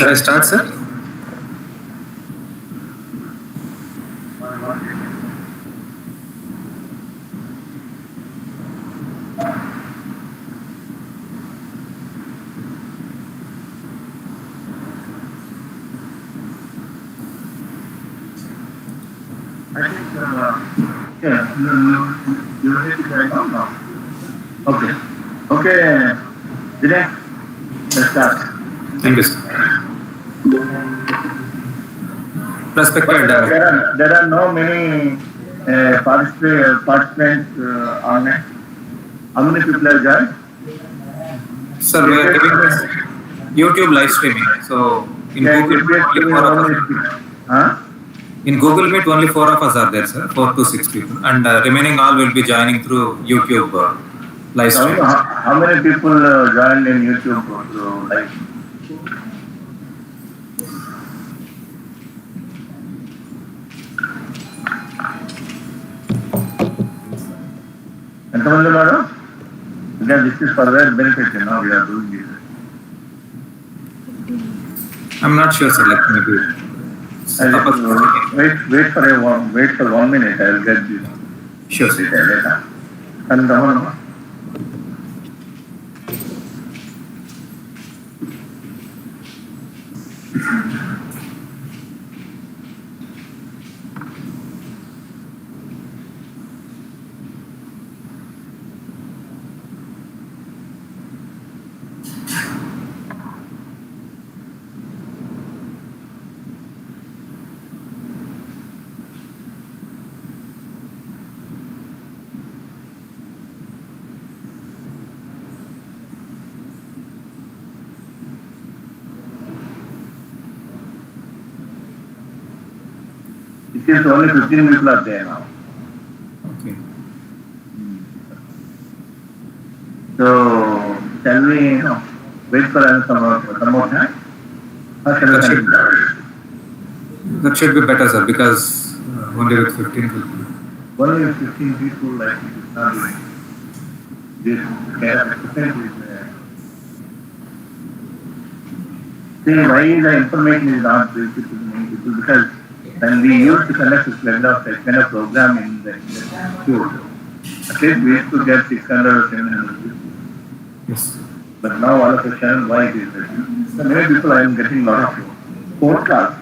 Shall I start, sir? I think, yeah, you're ready to carry on now. Okay. Okay, Dinesh, let's start. Thank you, sir. Respected. There are no many participants online. How many people have joined? Sir, we are giving this YouTube live streaming. So in Google Meet, only 4 of us. In Google Meet, only 4 of us are there, sir. 4 to 6 people, and remaining all will be joining through YouTube live stream. How many people joined in YouTube through live? ఎంతమంది ఉన్నారు? Because this is for their benefit, we are doing this. I'm not sure, sir. Like maybe. Wait for 1 minute. I will get this. Sure, sir. Later. And the one. It is only 15 people are there now. Okay. So, shall we wait for some more time? Or shall we continue? That should be better, sir, because only with 15 people. Only with 15 people, like it is not doing this kind of exercise is see why the information is not reached to many people, because when we used to conduct this kind of program in the school, at least we used to get 600 or 700 people. Yes. But now all of a sudden, why it is reduced? So many people I am getting a lot of phone calls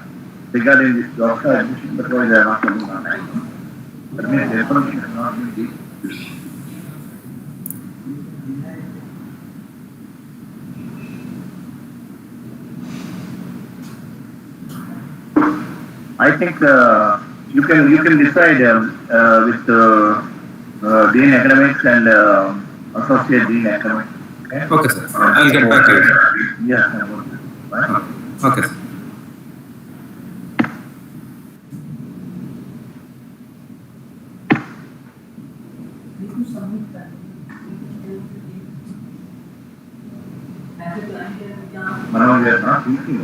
regarding this JoSAA admission, but why they are not coming online. That means the information has not been reached. I think you can decide with Dean Academics and Associate Dean Academics. Okay, sir. I'll get back to you. Yeah. Okay, sir. Manoj, we are not reaching.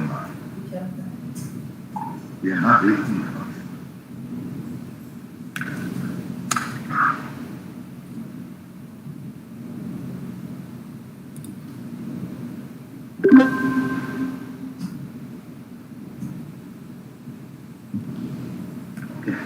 We are not reaching. Okay.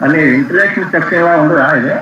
మళ్ళీ interaction structure ఎలా ఉండదా ఇది?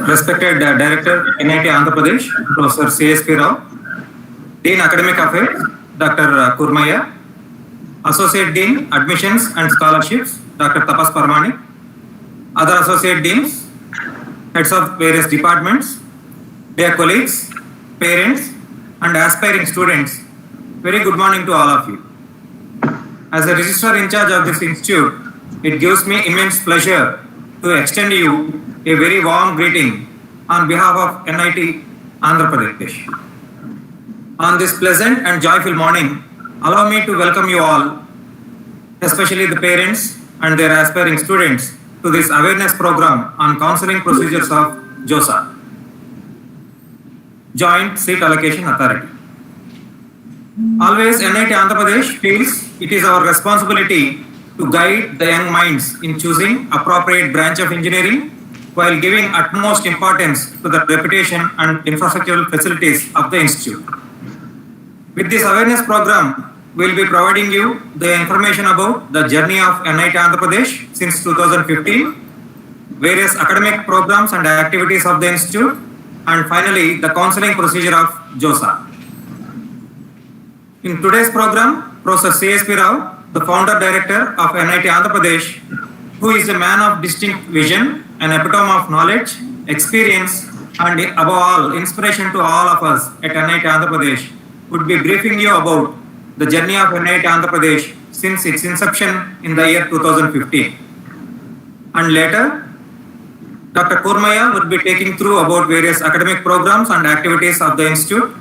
Respected Director, NIT Andhra Pradesh, Professor C.S.P. Rao, Dean Academic Affairs, Dr. Kurmaya, Associate Dean, Admissions and Scholarships, Dr. Tapas Parmani, other Associate Deans, heads of various departments, dear colleagues, parents, and aspiring students, very good morning to all of you. As a registrar in charge of this institute, it gives me immense pleasure to extend you a very warm greeting on behalf of NIT Andhra Pradesh. On this pleasant and joyful morning, allow me to welcome you all, especially the parents and their aspiring students, to this awareness program on counseling procedures of JoSAA, Joint Seat Allocation Authority. Always NIT Andhra Pradesh feels it is our responsibility to guide the young minds in choosing appropriate branch of engineering while giving utmost importance to the reputation and infrastructural facilities of the institute. With this awareness program, we will be providing you the information about the journey of NIT Andhra Pradesh since 2015, various academic programs and activities of the institute, and finally the counseling procedure of JoSAA. In today's program, Professor C.S.P. Rao, the founder director of NIT Andhra Pradesh, who is a man of distinct vision, an epitome of knowledge, experience, and above all, inspiration to all of us at NIT Andhra Pradesh, would be briefing you about the journey of NIT Andhra Pradesh since its inception in the year 2015. And later, Dr. Kurmaya would be taking through about various academic programs and activities of the institute,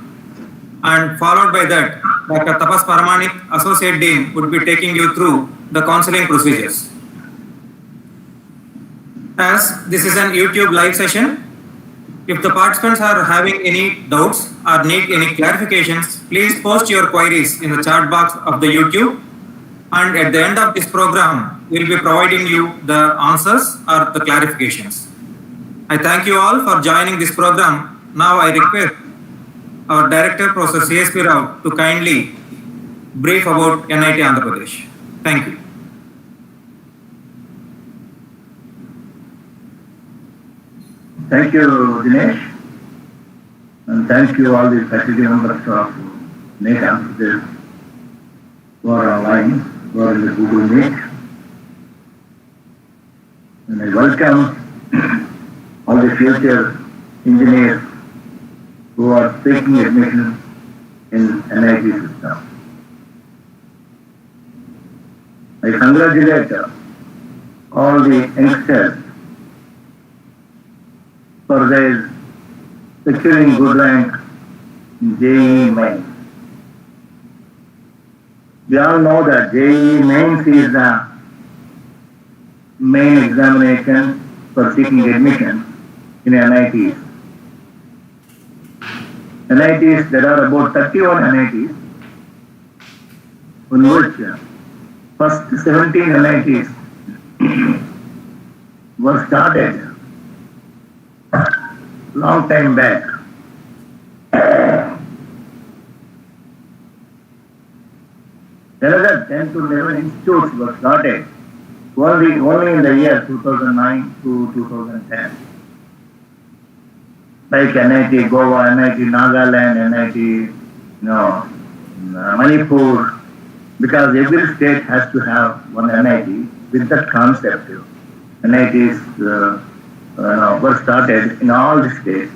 and followed by that, Dr. Tapas Parmani, Associate Dean, would be taking you through the counseling procedures. As this is an YouTube live session, if the participants are having any doubts or need any clarifications, please post your queries in the chat box of the YouTube, and at the end of this program, we will be providing you the answers or the clarifications. I thank you all for joining this program. Now I request our Director, Professor C.S.P. Rao, to kindly brief about NIT Andhra Pradesh. Thank you. Thank you, Dinesh, and thank you all the faculty members of NIT Andhra Pradesh who are online, who are in the Google Meet. And I welcome all the future engineers who are taking admission in NIT system. I congratulate all the youngsters for their securing good rank in JEE Mains. We all know that JEE Mains is the main examination for seeking admission in NITs. NITs, there are about 31 NITs, in which first 17 NITs were started long time back. Another 10 to 11 institutes were started only in the year 2009 to 2010. Like NIT Goa, NIT Nagaland, NIT Manipur, because every state has to have one NIT with that concept. NITs were started in all the states.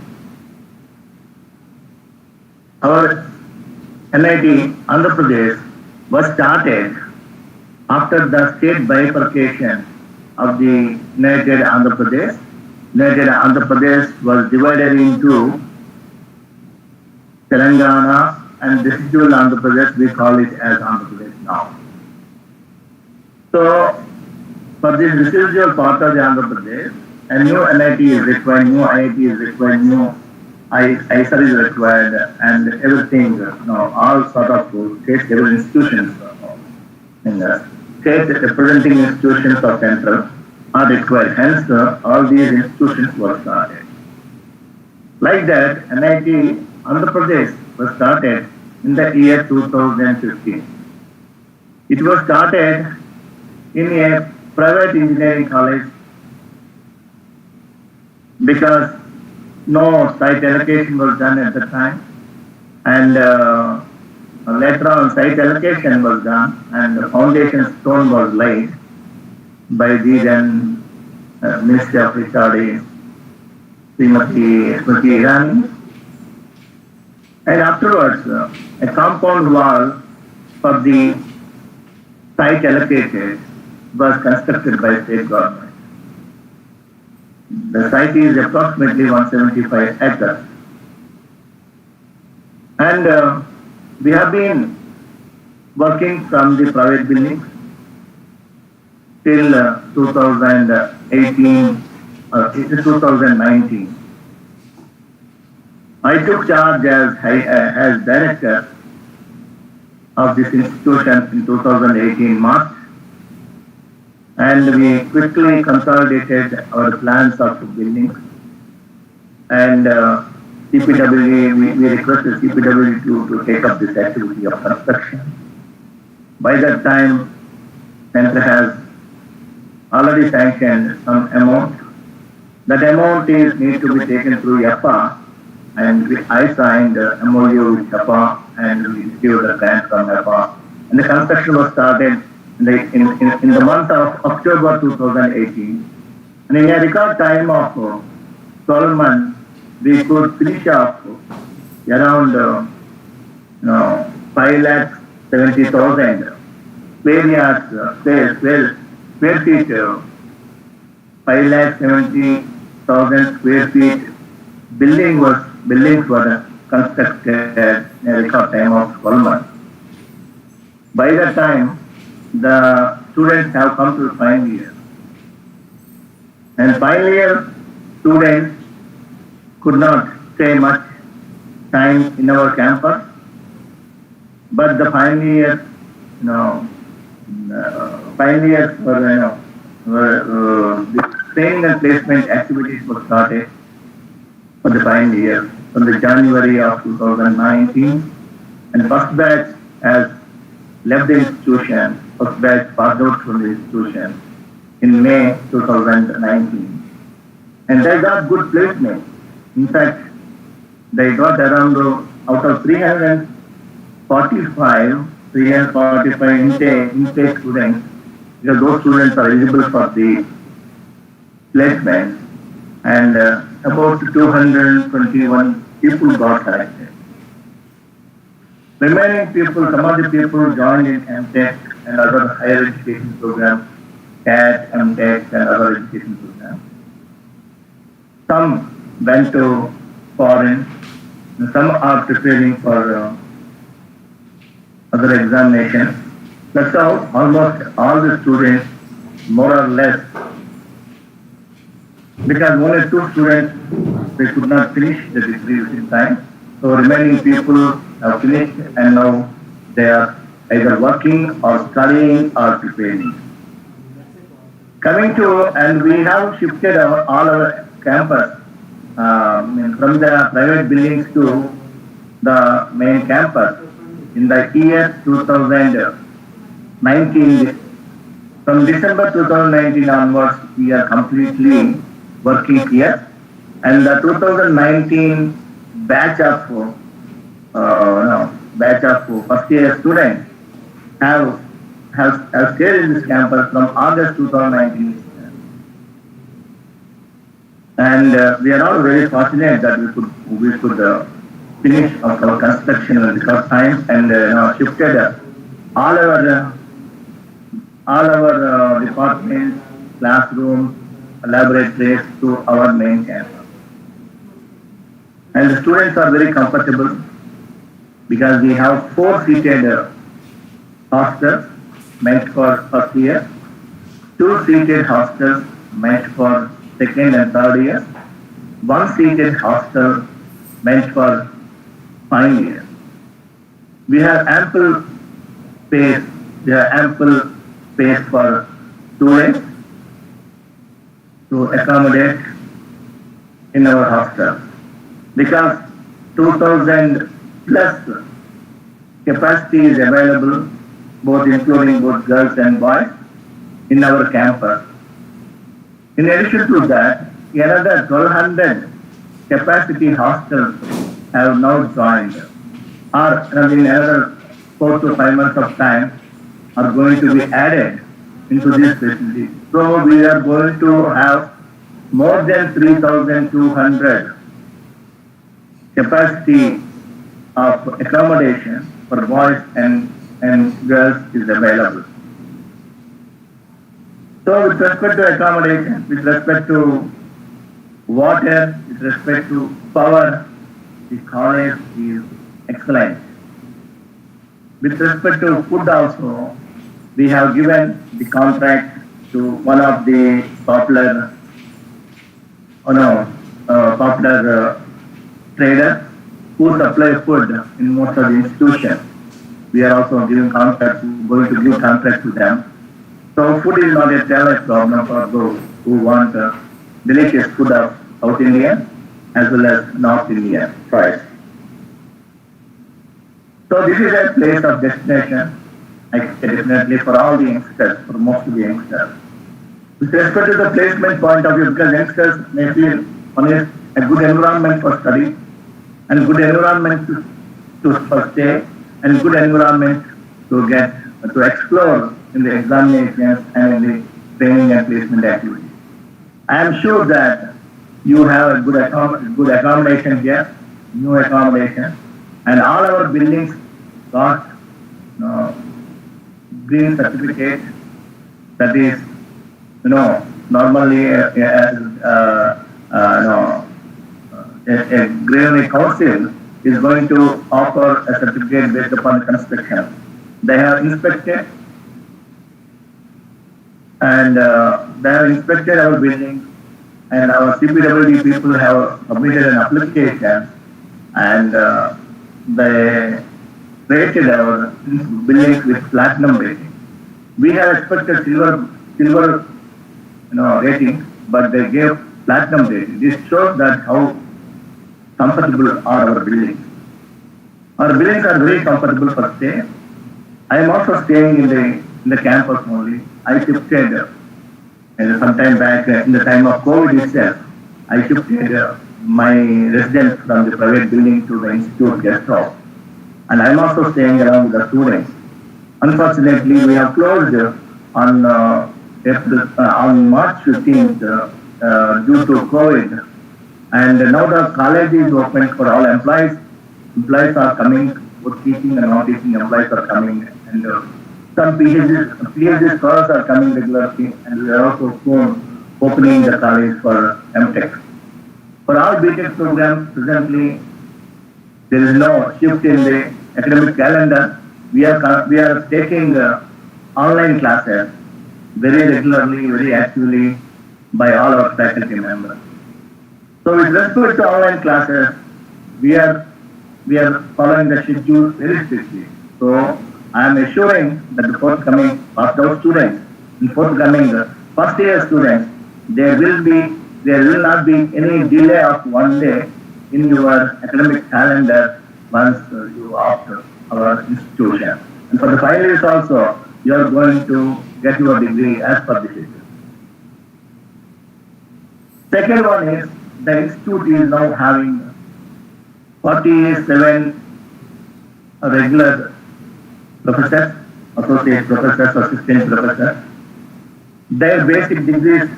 Our NIT Andhra Pradesh was started after the state bifurcation of the United Andhra Pradesh. United Andhra Pradesh was divided into Telangana and residual Andhra Pradesh, we call it as Andhra Pradesh now. So, for this residual part of the Andhra Pradesh, a new NIT is required, new IIT is required, new ISR is required, and everything, all sort of state-level institutions in the state representing institutions of central are required. Hence, all these institutions were started. Like that, NIT Andhra Pradesh was started in the year 2015. It was started in a private engineering college because no site allocation was done at the time, and later on site allocation was done and the foundation stone was laid by the then Minister of HRD, Srimati Smriti Irani. And afterwards, a compound wall for the site allocated was constructed by state government. The site is approximately 175 acres. And we have been working from the private buildings till 2018 or 2019. I took charge as director of this institution in 2018 March, and we quickly consolidated our plans of buildings, and CPW, we requested CPW to take up this activity of construction. By that time, Center has already sanctioned some amount. That amount needs to be taken through YAPA, and I signed the MOU with YAPA and we received the grant from YAPA. And the construction was started in the month of October 2018. And in a record time of 12 months, we could finish off around 5,70,000 square feet, 5,70,000 square feet buildings were constructed in a record time of 12 months. By that time, the students have come to the final year. And final year students could not stay much time in our campus, but the final year, the training and placement activities were started for the final year from the January of 2019, and first batch has left the institution, first batch passed out from the institution in May 2019. And they got good placement. In fact, they got around out of 345 intake students, because those students are eligible for the placement, and about 221 people got selected. Remaining people, some of the people joined in MTech and other higher education programs, CAT, MTech and other education programs. Some went to foreign, and some are preparing for other examinations. That's how almost all the students, more or less, because only 2 students, they could not finish the degree within time. So remaining people have finished and now they are either working or studying or preparing. Coming to, and we have shifted all our campus from the private buildings to the main campus in the year 2019. From December 2019 onwards, we are completely working here, and the 2019 batch of first year students have stayed in this campus from August 2019. And we are all very fortunate that we could finish our construction in record time, and shifted all our departments, classrooms, laboratories to our main campus. And the students are very comfortable because we have 4-seated hostels meant for first year, 2-seated hostels meant for second and third year, 1-seated hostel meant for final year. We have ample space for students to accommodate in our hostel, because 2,000 plus capacity is available, both including both girls and boys, in our campus. In addition to that, another 1,200 capacity hostels have now joined, or in another 4 to 5 months of time are going to be added into this facility. So we are going to have more than 3,200 capacity of accommodation for boys and girls is available. So with respect to accommodation, with respect to water, with respect to power, the college is excellent. With respect to food also, we have given the contract to one of the popular traders who supply food in most of the institutions. We are also giving contract, going to give contract to them. So food is not a challenge problem for those who want delicious food of South Indian as well as North Indian fries. So this is a place of destination, I say definitely for all the youngsters, for most of the youngsters. With respect to the placement point of view, because youngsters may feel one is a good environment for study and good environment for stay and good environment to explore in the examinations and in the training and placement activities. I am sure that you have a good accommodation here, new accommodation, and all our buildings got green certificate. That is, normally a greenery council is going to offer a certificate based upon construction. They have inspected and they have inspected our buildings, and our CPWD people have submitted an application, and they rated our buildings with platinum rating. We have expected silver rating, but they gave platinum rating. This shows that how comfortable are our buildings. Our buildings are very comfortable for stay. I am also staying in the campus only. I shifted some time back in the time of COVID itself. I shifted my residence from the private building to the institute guest house, and I am also staying around with the students. Unfortunately, we have closed on March 15th due to COVID, and now the college is open for all employees. Employees are coming, both teaching and non-teaching employees are coming, and some PhD scholars are coming regularly, and we are also soon opening the college for MTech. For all BTech programs, presently there is no shift in the academic calendar. We are taking online classes very regularly, very actively by all our faculty members. So with respect to online classes, we are following the schedule very strictly. So I am assuring that the forthcoming passed out students and forthcoming first year students, there will not be any delay of one day in your academic calendar once you opt our institution. And for the final years also, you are going to get your degree as per the schedule. Second one is, the institute is now having 47 regular professors, associate professors, assistant professors. Their basic degrees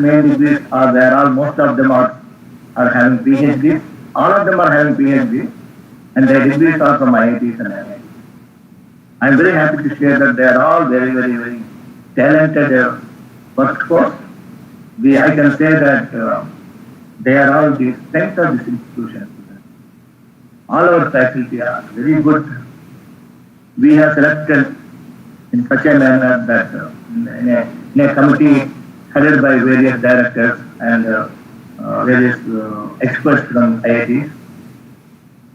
main degrees are there. All most of them are having PhDs. All of them are having PhDs, and their degrees are from IITs and NITs. I am very happy to share that they are all very, very, very talented workforce. I can say that they are all the strength of this institution. All our faculty are very good. We have selected in such a manner that in a committee headed by various directors and various experts from IITs,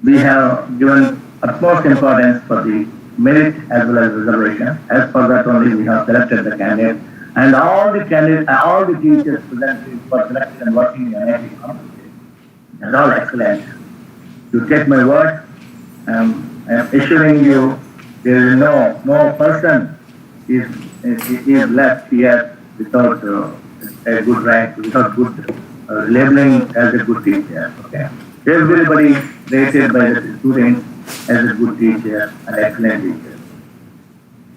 we have given utmost importance for the merit as well as reservation. As per that only we have selected the candidate, and all the teachers presently for selection and working in NIT are all excellent. To take my word, I am assuring you there is no person is left here without a good rank, without good labeling as a good teacher. Okay, everybody rated by the students as a good teacher and excellent teacher.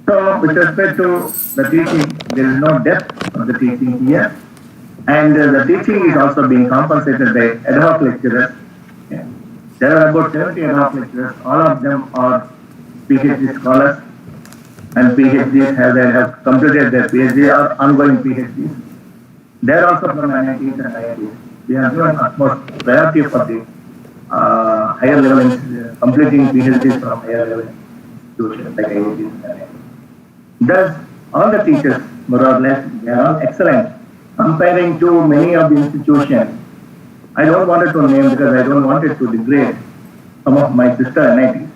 So, with respect to the teaching, there is no depth of the teaching here, and the teaching is also being compensated by ad hoc lecturers. Okay. There are about 70 ad hoc lecturers. All of them are PhD scholars, and PhDs have completed their PhD or ongoing PhDs. They are also from NITs and IITs. We have given utmost priority for the higher level, completing PhDs from higher level institutions like IITs and IITs. Thus, all the teachers, more or less, they are all excellent. Comparing to many of the institutions, I don't want to name because I don't want it to degrade some of my sister NITs.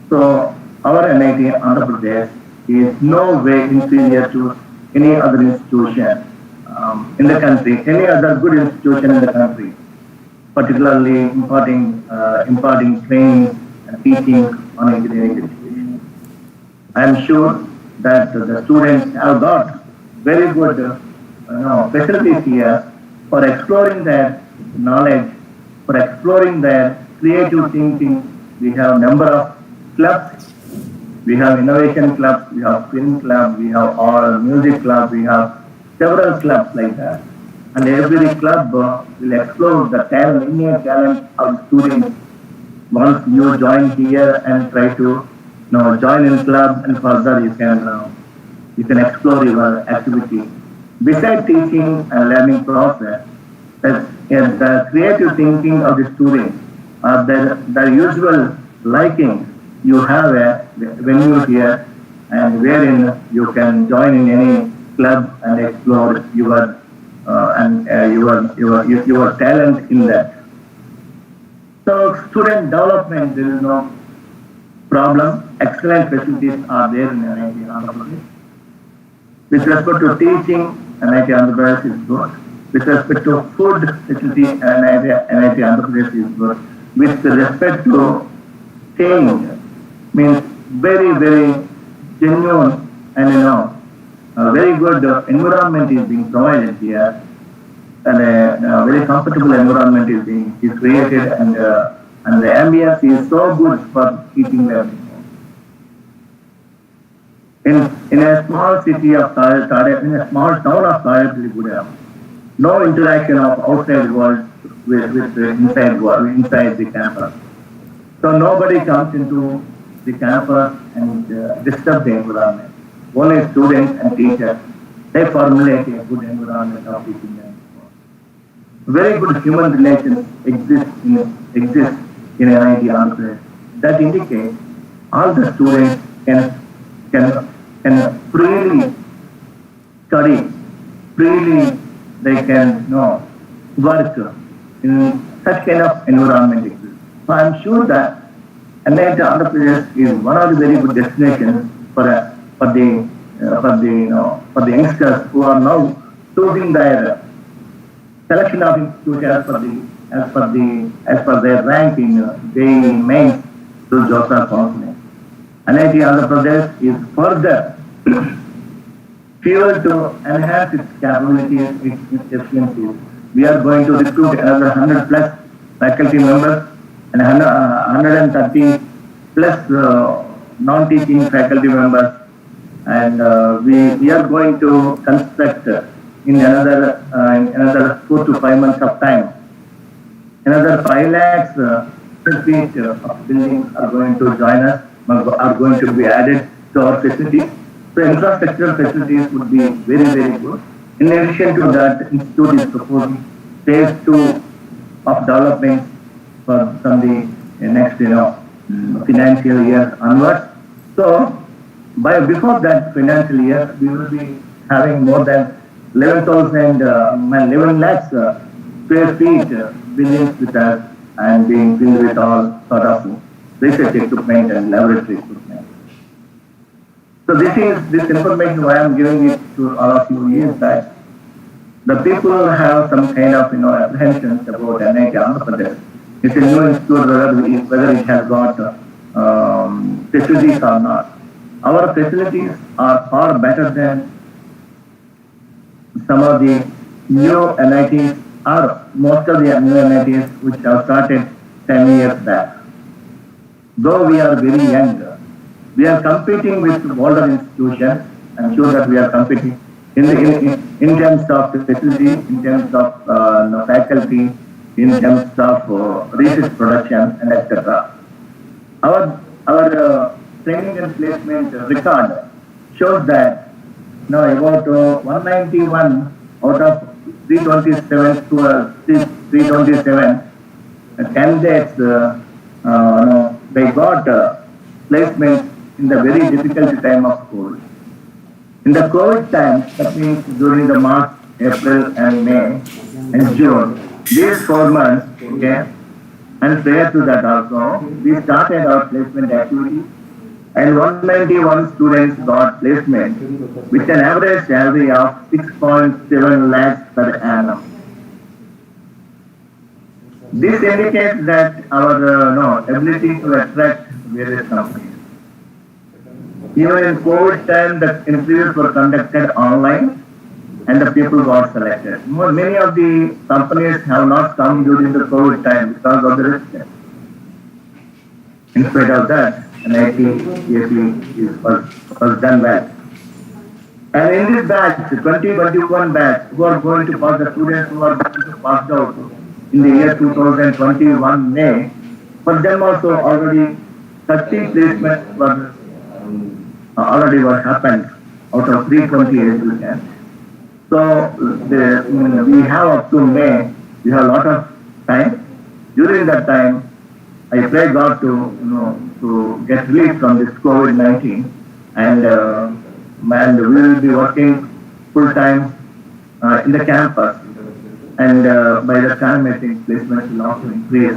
So, our NIT Andhra Pradesh is no way inferior to any other institution in the country, any other good institution in the country, particularly imparting training and teaching on engineering education. I am sure that the students have got very good facilities here for exploring their knowledge, for exploring their creative thinking. We have number of clubs. We have innovation clubs, we have film club, we have all music club, we have several clubs like that. And every club will explore the talent, innate talent of students. Once you join here and try to join in club, and further you can explore your activity. Besides teaching and learning process, the creative thinking of the students, the usual liking you have a venue here, and wherein you can join in any club and explore your talent in that. So student development, there is no problem. Excellent facilities are there in NIT Andhra Pradesh. With respect to teaching, NIT Andhra Pradesh is good. With respect to food facility, NIT Andhra Pradesh is good. With respect to staying, means very, very genuine and very good environment is being provided here, and a very comfortable environment is created, and the ambience is so good for keeping them. In a small city of in a small town of Tadepalli, no interaction of outside world with inside the campus. So nobody comes into the campus and disturb the environment. Only students and teachers, they formulate a good environment of teaching them. Very good human relations exist in NIT Andhra Pradesh. That indicates all the students can freely study, freely they can work in such kind of environment exists. So I am sure that NIT Andhra Pradesh is one of the very good destinations for the youngsters who are now choosing their selection of institutions as per their rank in JEE mains to JoSAA counseling. NIT Andhra Pradesh is further fuel to enhance its capabilities, its efficiencies. We are going to recruit another 100 plus faculty members and 130 plus non-teaching faculty members, and we are going to construct in another 4 to 5 months of time another 5 lakhs feet of buildings are going to join us, are going to be added to our facilities. So infrastructural facilities would be very, very good. In addition to that, Institute is proposing phase 2 of development from the next financial year onwards. So before that financial year, we will be having more than 11 lakhs square feet buildings with us, and being filled with all sort of research equipment and laboratory equipment. So this information why I am giving it to all of you is that the people have some kind of apprehensions about NIT Andhra Pradesh. It's a new institute, whether it has got facilities or not. Our facilities are far better than some of the new NITs or most of the new NITs which have started 10 years back. Though we are very young, we are competing with older institutions. I'm sure that we are competing in terms of facility, in terms of faculty, in terms of research production, and etc. Our training and placement record shows that about 191 out of 327 to 327 candidates, they got placement in the very difficult time of COVID. In the COVID time, that means during the March, April, and May, and June, these 4 months, okay, and prior to that also, we started our placement activity, and 191 students got placement with an average salary of 6.7 lakhs per annum. This indicates that our ability to attract various companies. Even in COVID time, the interviews were conducted online and the people got selected. Many of the companies have not come during the COVID time because of the risk. In spite of that, NIT was done well. And in this batch, 2021 batch, who are going to pass, the students who are going to pass out in the year 2021 May, for them also already 30 placements were already what happened out of 320 applicants. So we have up to May, we have a lot of time. During that time, I pray God to get relief from this COVID-19 and we will be working full time in the campus. And by the time I think placements will also increase.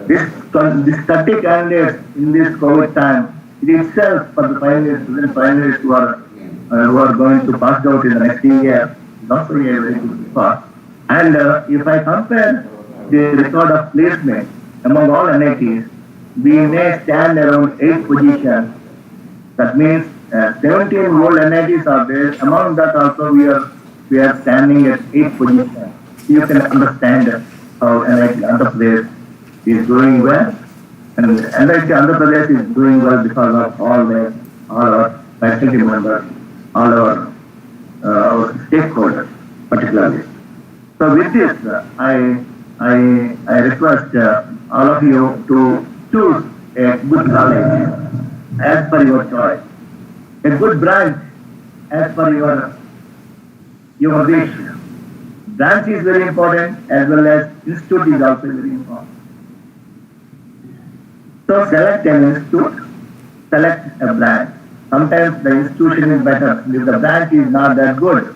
This 30 candidates in this COVID time, it itself for the finalists who are going to pass out in the next year, is also a very good part. And if I compare the record of placement among all NITs, we may stand around 8 positions. That means 17 old NITs are there. Among that also we are standing at 8 positions. You can understand how NIT Andhra Pradesh is doing well. And NIT Andhra Pradesh is doing well because of all our faculty members, all our stakeholders, particularly. So with this, I request all of you to choose a good college as per your choice, a good branch as per your wish. Branch is very important as well as institute is also very important. So select an institute, select a branch. Sometimes the institution is better if the branch is not that good.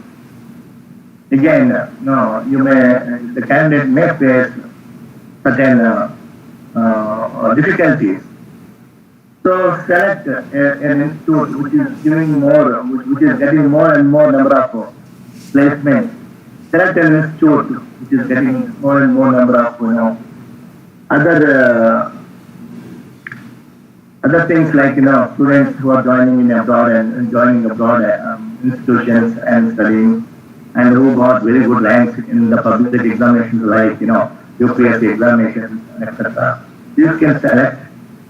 Again, the candidate may face certain difficulties. So select an institute which is giving more, which is getting more and more number of placements. Select an institute which is getting more and more number of other things like students who are joining in abroad and joining abroad institutions and studying, and who got very good ranks in the public examinations like UPSC examinations, etc. You can select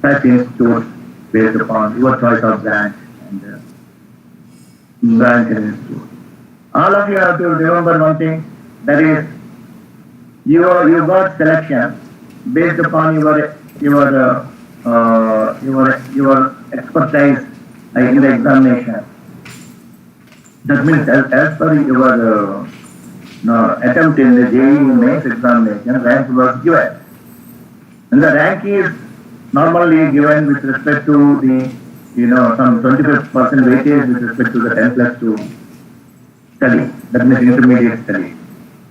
such institutes based upon your choice of branch and institute. All of you have to remember one thing, that is, you got selection based upon your expertise in the examination. That means as per your attempt in the JEE mains examination, rank was given. And the rank is normally given with respect to the, some 25% weightage with respect to the 10+2 study, that means intermediate study.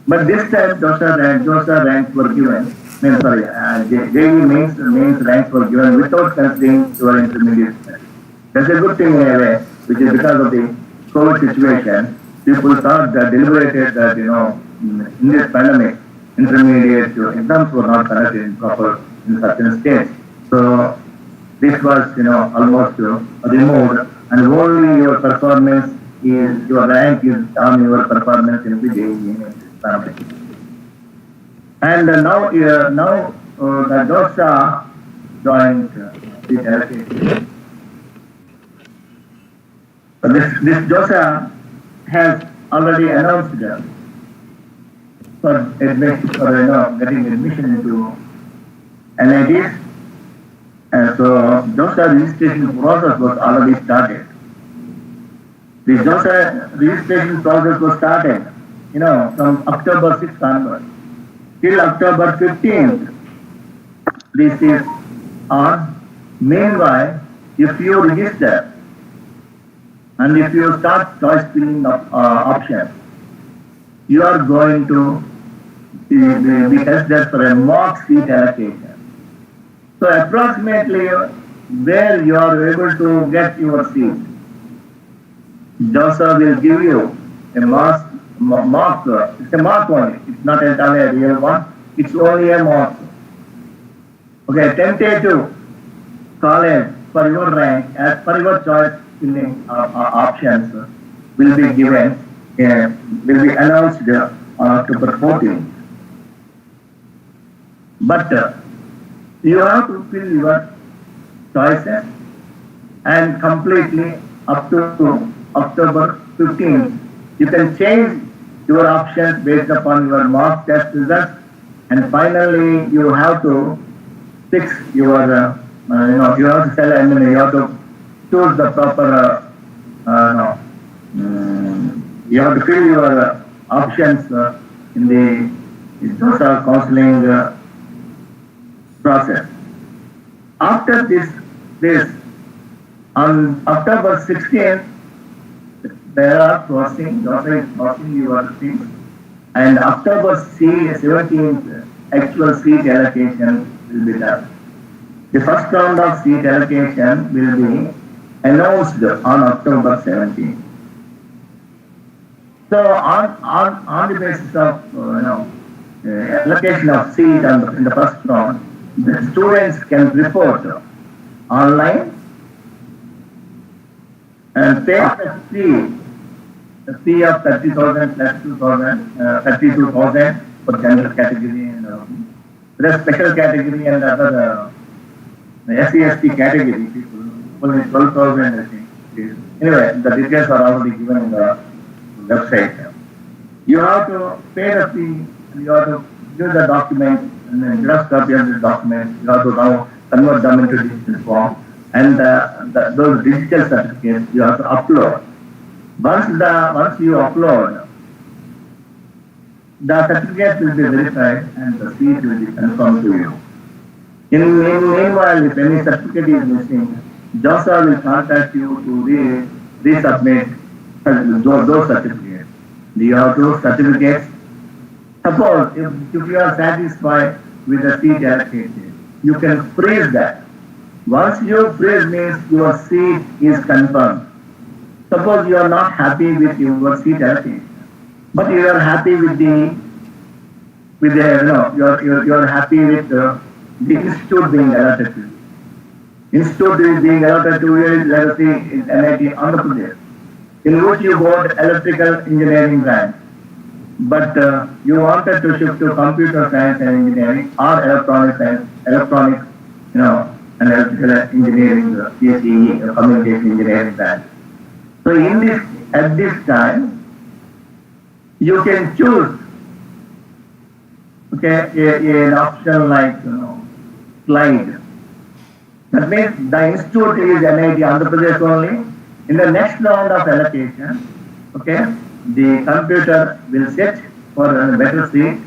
But this time JoSAA ranks were given, JEE mains ranks were given without considering your intermediate study. That's a good thing in a way, which is because of the COVID situation. People thought that deliberated that, in this pandemic, intermediate exams were not conducted in certain states. So this was, almost removed and only your performance is, your rank is on your performance in the JEE examination. And now the JoSAA joint seat allocation. So this JoSAA has already announced for admission, for getting admission into NITs, and so JoSAA registration process was already started. The JoSAA registration process was started, from October 6th onwards till October 15th. This is on. Meanwhile, if you register and if you start choice filling options, you are going to be tested for a mock seat allocation. So approximately where you are able to get your seat, JoSAA will give you a mock. It's a mock only. It's not entirely a real one. It's only a mock. Okay, tentative college for your rank as per your choice filling options will be given, will be announced on October 14th. But you have to fill your choices and completely up to October 15th. You can change your options based upon your mock test results, and finally you have to fix your, you have to sell, you have to choose the proper, you have to fill your options in the JoSAA counseling process. After this on October 16th, there are crossing, JoSAA is crossing your seats, and October 17th, actual seat allocation will be done. The first round of seat allocation will be announced on October 17th. So on the basis of allocation of seat in the first round, the students can report online and pay the fee of 30,000 plus 2,000, 32,000 for general category, and the special category and other SC/ST category people, only 12,000 I think. Anyway, the details are already given in the website. You have to pay the fee, and you have to give the document, and then just copy of the document. You have to now convert them into digital form, and those digital certificates you have to upload. Once you upload, the certificate will be verified and the seat will be confirmed to you. Meanwhile, if any certificate is missing, JoSAA will contact you to resubmit those certificates. You have those certificates. Suppose if you are satisfied with the seat allocated, you can freeze that. Once you freeze means your seat is confirmed. Suppose you are not happy with your seat allocation, but you are happy with you are happy with the institute being allotted to you. Institute being allotted to you is, let us say, in NIT Andhra Pradesh, in which you got electrical engineering branch, but you wanted to shift to computer science and engineering or electronics, and electrical engineering, CSE, communication engineering branch. So at this time, you can choose, an option like, slide. That means the institute is NIT Andhra Pradesh only. In the next round of allocation, the computer will sit for a better seat,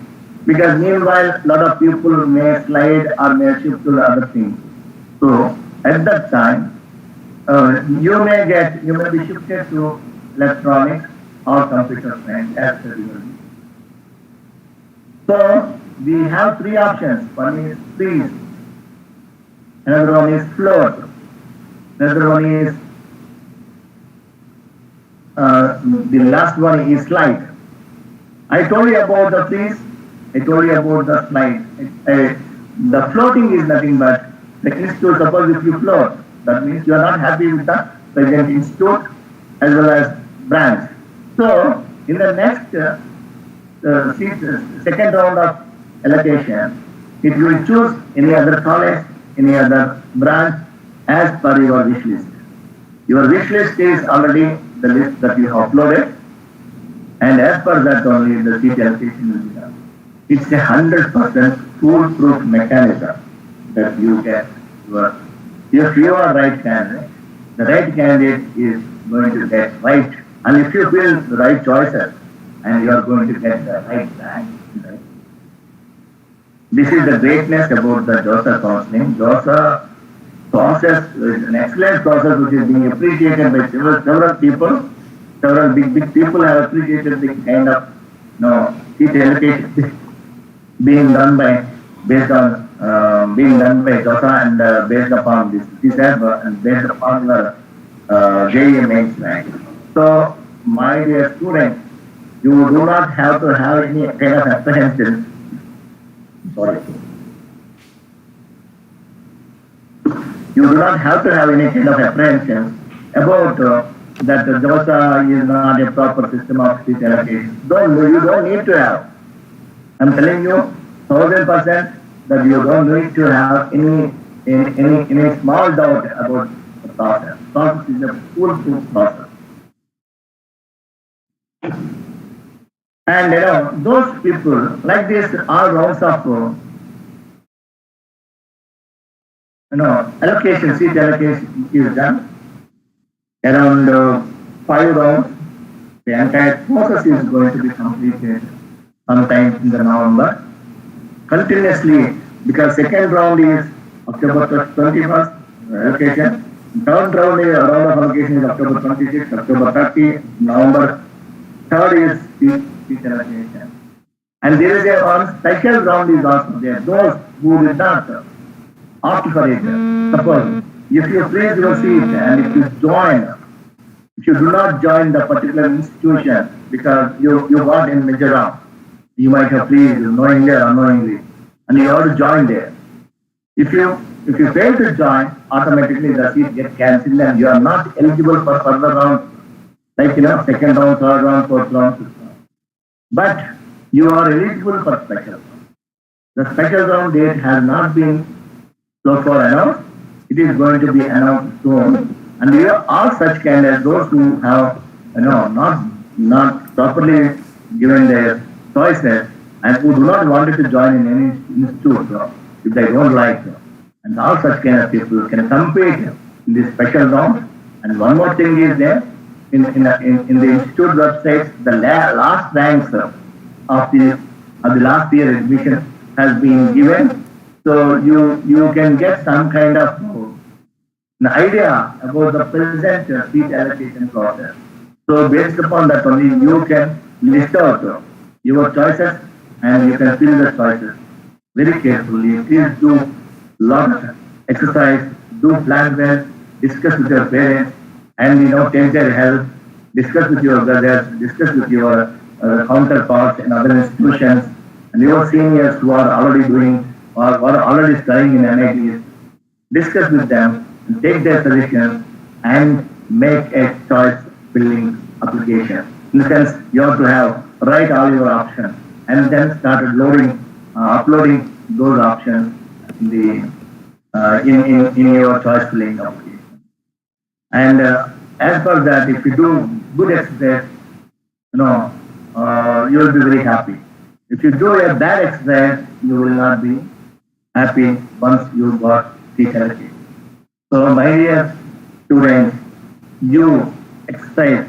because meanwhile a lot of people may slide or may shift to the other things. So at that time, you may be shifted to electronics or computer science as per. So we have three options. One is freeze, another one is float, another one is the last one is slide. I told you about the freeze, I told you about the slide. The floating is nothing but the institute. Suppose if you float, that means you are not happy with the present institute as well as branch. So in the next second round of allocation, it will choose any other college, any other branch as per your wish list. Your wish list is already the list that you have uploaded, and as per that only the seat allocation will be done. It's a 100% foolproof mechanism that you get. If you are right candidate, the right candidate is going to get right, and if you feel the right choices, and you are going to get the right rank. Right? This is the greatness about the JoSAA counseling. JoSAA process is an excellent process which is being appreciated by several people. Several big people have appreciated the kind of seat allocation being done by JoSAA and based upon this CSAB and based upon the JEE mains rank. So, my dear students, you do not have to have any kind of apprehension. Sorry. You do not have to have any kind of apprehension about that JoSAA is not a proper system of seat allocation. You don't need to have. I'm telling you, 1000% that you don't need to have any small doubt about the process. Process is a foolproof process. And those people like this, all rounds of allocation, seat allocation is done. Around 5 rounds, the entire process is going to be completed sometime in the November. Continuously, because second round is October 21st allocation, third round of allocation is October 26th, October 30, November 3rd is seat allocation. And there is one special round is also there. Those who did not opt for it, suppose if you freeze your seat and if you do not join the particular institution because you got in major round, you might have freezed knowingly or unknowingly, and you have to join there. If you fail to join, automatically the seat gets cancelled and you are not eligible for further round, like second round, third round, fourth round, fifth round. But you are eligible for special round. The special round date has not been so far announced. It is going to be announced soon. And we are all such candidates, those who have not properly given their choices and who do not want to join in any institute if they don't like. And all such kind of people can compete in this special round. And one more thing is there, in the institute website, the last ranks of the last year admission has been given. So you can get some kind of an idea about the present seat allocation process. So based upon that only you can list out your choices and you can fill the choices very carefully. Please do lot of exercise, do plan well, discuss with your parents, and take their help, discuss with your brothers, discuss with your counterparts in other institutions, and your seniors who are already doing or are already studying in NITs. Discuss with them and take their suggestions and make a choice filling application. In the sense, you have to write all your options and then start uploading those options in your choice filling application. And as per that, if you do good exercise, you will be very happy. If you do a bad exercise, you will not be happy once you got seat allocation. So my dear students, you exercise,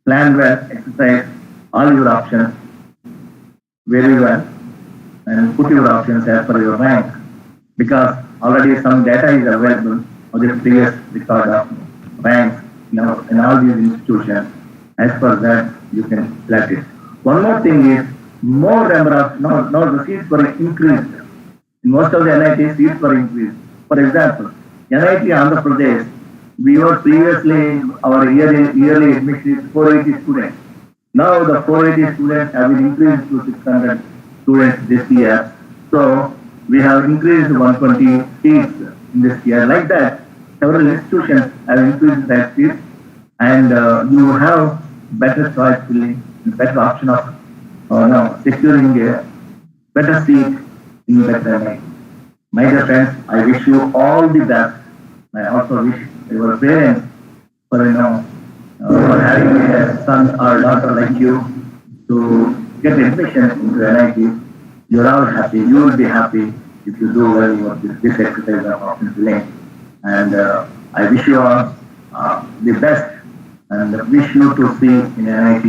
plan well, exercise all your options very well and put your options as per your rank, because already some data is available of the previous record of ranks in all these institutions. As per that, you can select it. One more thing is, more number of, now the seats were increased. In most of the NIT, seats were increased. For example, NIT Andhra Pradesh, we were previously, our yearly admission is 480 students. Now the 480 students have been increased to 600 students this year. So we have increased 120 seats in this year. Like that, several institutions have increased their fees, and you have better choice filling, better option of securing a better seat in better NIT. My dear friends, I wish you all the best. I also wish your parents for for having a son or daughter like you to get admission into NIT. You're all happy. You will be happy if you do well with this exercise of option filling. And I wish you all the best and wish you to see in NIT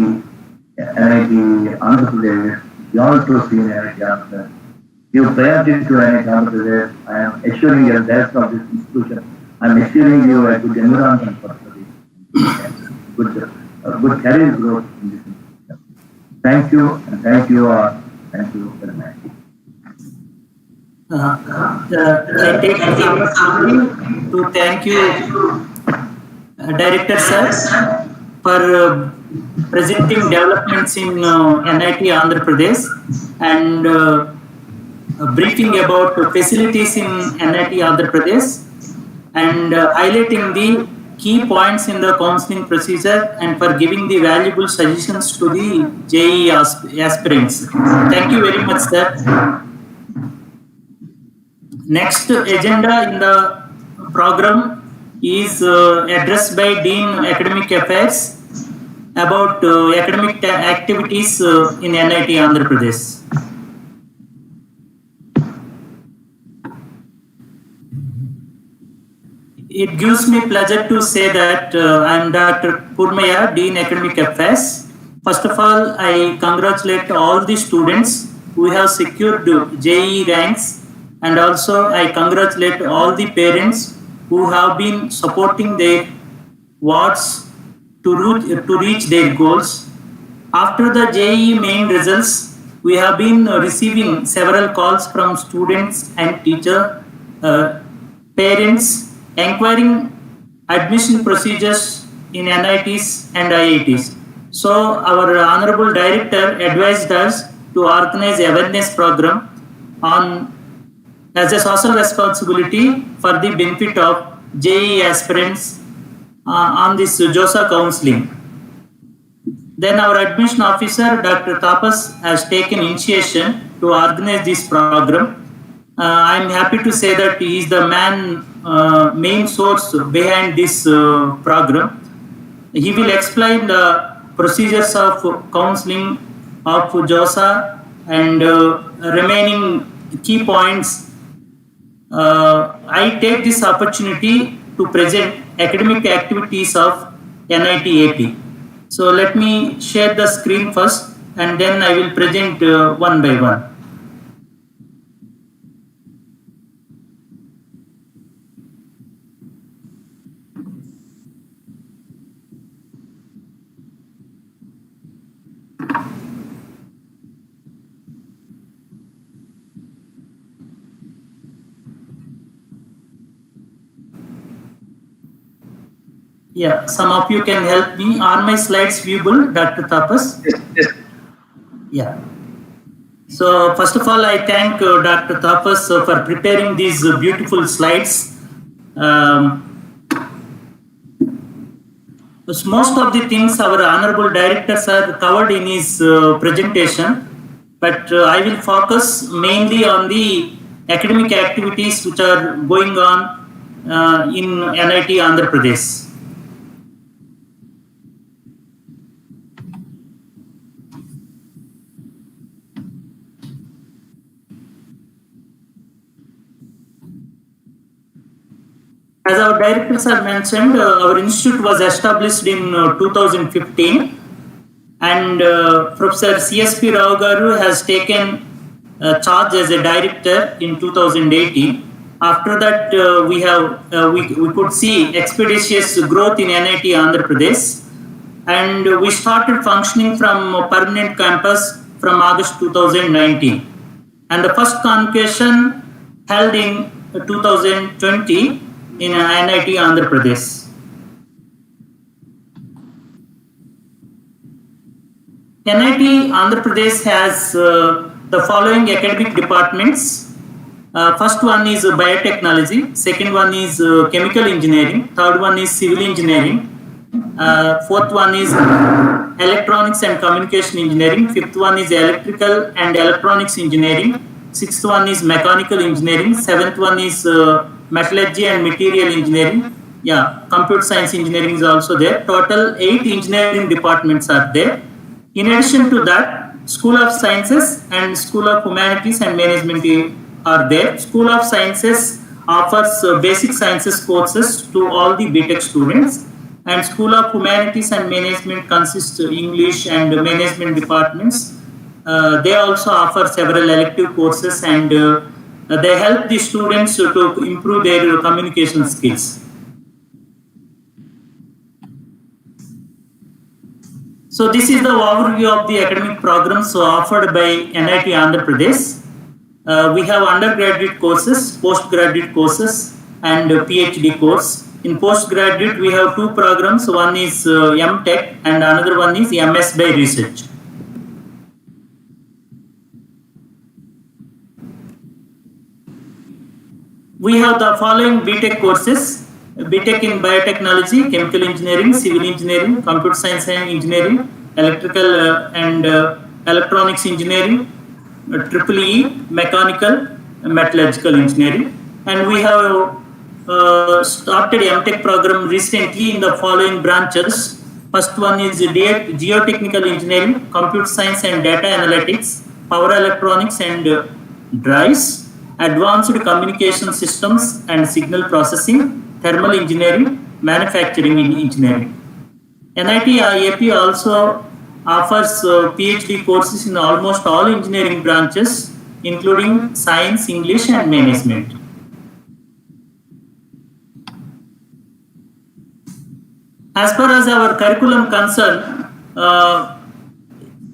Andhra Pradesh. You all to see in NIT Andhra Pradesh. Give priority to NIT Andhra Pradesh. I am assuring you the director of this institution. I am assuring you a good environment for study, good career growth in this institution. Thank you and thank you all. Thank you very much. I take this opportunity to thank you, Director Sir, for presenting developments in NIT Andhra Pradesh and briefing about facilities in NIT Andhra Pradesh and highlighting the key points in the counseling procedure and for giving the valuable suggestions to the JEE aspirants. Thank you very much, sir. Next agenda in the program is addressed by Dean Academic Affairs about academic activities in NIT Andhra Pradesh. It gives me pleasure to say that I am Dr. Purmaya, Dean Academic Affairs. First of all, I congratulate all the students who have secured JEE ranks, and also I congratulate all the parents who have been supporting their wards to reach their goals. After the JEE main results, we have been receiving several calls from students and teachers, parents, inquiring admission procedures in NITs and IITs. So our Honorable Director advised us to organize awareness program on as a social responsibility for the benefit of JEE aspirants on this JoSAA counseling. Then our admission officer, Dr. Tapas, has taken initiation to organize this program. I am happy to say that he is the main source behind this program. He will explain the procedures of counseling of JoSAA and remaining key points. I take this opportunity to present academic activities of NIT AP. So let me share the screen first and then I will present one by one. Yeah, some of you can help me. Are my slides viewable, Dr. Tapas? Yes. Yeah. So first of all, I thank Dr. Tapas for preparing these beautiful slides. Most of the things our Honorable Directors are covered in his presentation, but I will focus mainly on the academic activities which are going on in NIT Andhra Pradesh. As our directors have mentioned, our institute was established in 2015 and Professor CSP Rao Garu has taken charge as a director in 2018. After that, we could see expeditious growth in NIT Andhra Pradesh and we started functioning from a permanent campus from August 2019. And the first convocation held in 2020 in NIT Andhra Pradesh. NIT Andhra Pradesh has the following academic departments: First one is biotechnology, second one is chemical engineering, third one is civil engineering, fourth one is electronics and communication engineering, fifth one is electrical and electronics engineering, sixth one is mechanical engineering, seventh one is metallurgy and material engineering. Yeah, computer science engineering is also there. Total 8 engineering departments are there. In addition to that, School of Sciences and School of Humanities and Management are there. School of Sciences offers basic sciences courses to all the BTech students, and School of Humanities and Management consists of English and management departments. They also offer several elective courses, and they help the students to improve their communication skills. So this is the overview of the academic programs offered by NIT Andhra Pradesh. We have undergraduate courses, postgraduate courses, and PhD course. In postgraduate, we have 2 programs. One is M.Tech and another one is MS by Research. We have the following BTech courses. BTech in biotechnology, chemical engineering, civil engineering, computer science and engineering, electrical and electronics engineering, EEE, mechanical, metallurgical engineering. And we have started M.Tech program recently in the following branches. First one is geotechnical engineering, computer science and data analytics, power electronics and drives, advanced communication systems and signal processing, thermal engineering, manufacturing engineering. NIT IAP also offers PhD courses in almost all engineering branches, including science, English, and management. As far as our curriculum concerned,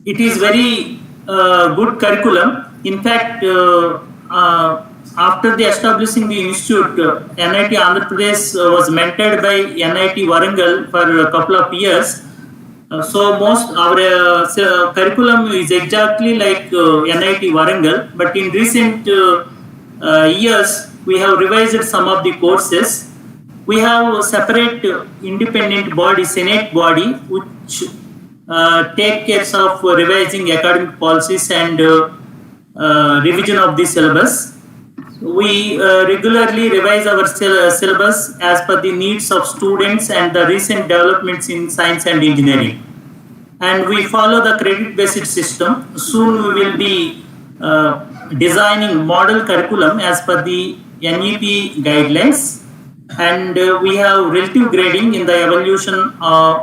it is very good curriculum. In fact, after the establishing the institute, NIT Andhra Pradesh was mentored by NIT Warangal for a couple of years. So most our curriculum is exactly like NIT Warangal, but in recent years we have revised some of the courses. We have a separate independent body, Senate body, which take care of revising academic policies and revision of the syllabus. We regularly revise our syllabus as per the needs of students and the recent developments in science and engineering. And we follow the credit-based system. Soon we will be designing model curriculum as per the NEP guidelines. And we have relative grading in the evaluation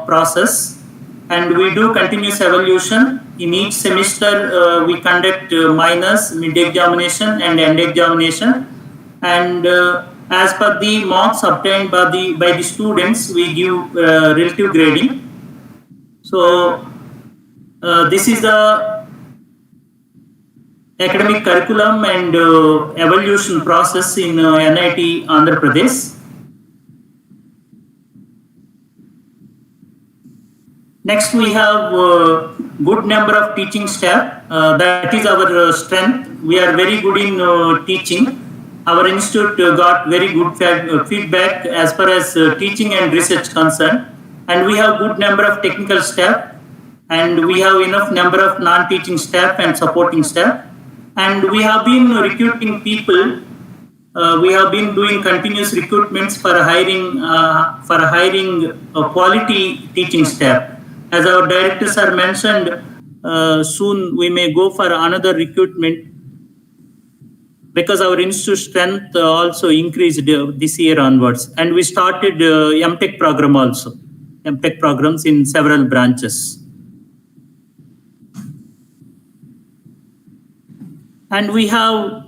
process. And we do continuous evaluation. In each semester, we conduct minors, mid-examination and end examination. And as per the marks obtained by the students, we give relative grading. So this is the academic curriculum and evaluation process in NIT Andhra Pradesh. Next, we have good number of teaching staff. That is our strength. We are very good in teaching. Our institute got very good feedback as far as teaching and research concerned. And we have good number of technical staff. And we have enough number of non-teaching staff and supporting staff. And we have been recruiting people. We have been doing continuous recruitments for hiring quality teaching staff. As our directors are mentioned, soon we may go for another recruitment because our institute strength also increased this year onwards. And we started M.Tech program also, M.Tech programs in several branches. And we have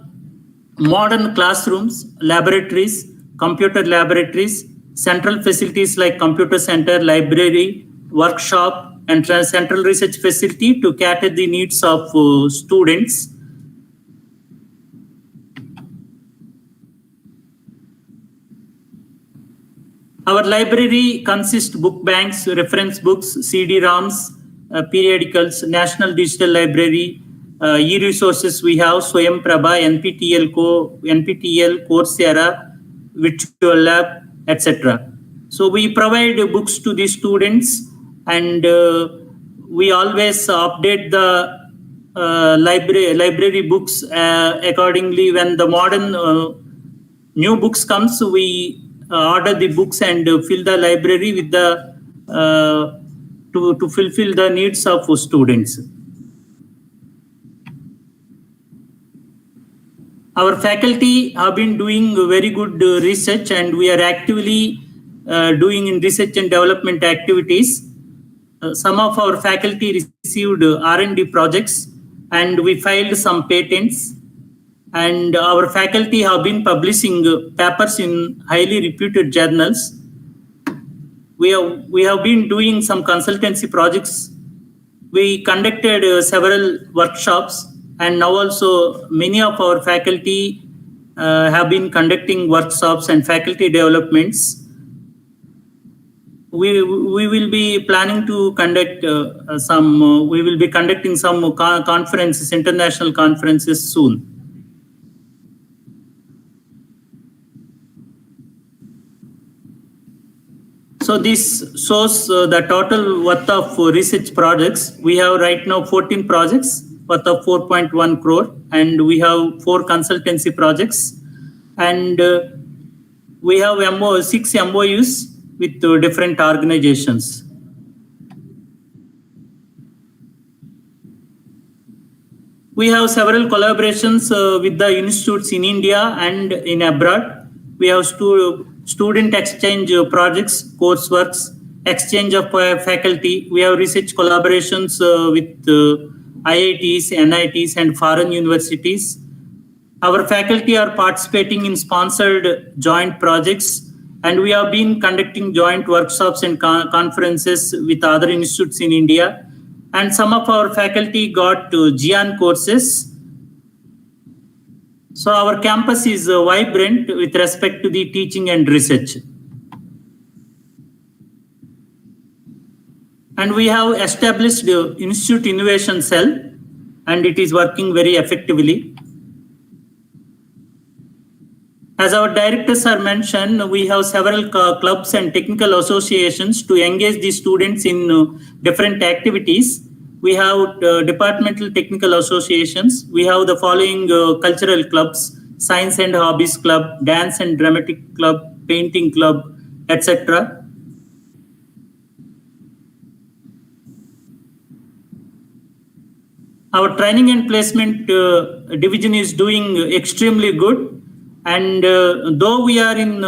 modern classrooms, laboratories, computer laboratories, central facilities like computer center, library, workshop, and central research facility to cater the needs of students. Our library consists book banks, reference books, CD-ROMs, periodicals, National Digital Library, e-resources we have Swayam Prabha, NPTEL, Coursera, Virtual Lab, etc. So we provide books to the students, and we always update the library books accordingly. When the modern new books comes, we order the books and fill the library with the to fulfill the needs of students. Our faculty have been doing very good research, and we are actively doing in research and development activities. Some of our faculty received R&D projects, and we filed some patents. And our faculty have been publishing papers in highly reputed journals. We have been doing some consultancy projects. We conducted several workshops, and now also many of our faculty have been conducting workshops and faculty developments. We will be planning to conduct we will be conducting some conferences, international conferences soon. So this shows the total worth of research projects. We have right now 14 projects worth of 4.1 crore, and we have 4 consultancy projects, and we have 6 MOUs with different organizations. We have several collaborations with the institutes in India and in abroad. We have student exchange projects, courseworks, exchange of faculty. We have research collaborations with IITs, NITs, and foreign universities. Our faculty are participating in sponsored joint projects, and we have been conducting joint workshops and conferences with other institutes in India. And some of our faculty got GIAN courses. So our campus is vibrant with respect to the teaching and research. And we have established the Institute Innovation Cell, and it is working very effectively. As our directors are mentioned, we have several clubs and technical associations to engage the students in different activities. We have departmental technical associations. We have the following cultural clubs: Science and Hobbies Club, Dance and Dramatic Club, Painting Club, etc. Our training and placement division is doing extremely good. And though we are in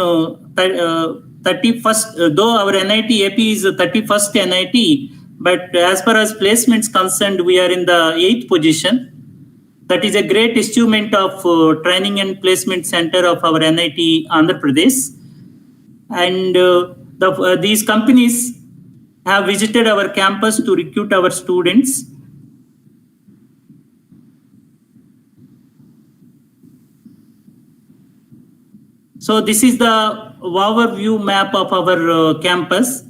31st, though our NIT AP is 31st NIT, but as far as placements concerned, we are in the 8th position. That is a great achievement of Training and Placement Center of our NIT Andhra Pradesh. And these companies have visited our campus to recruit our students. So this is the overview map of our campus.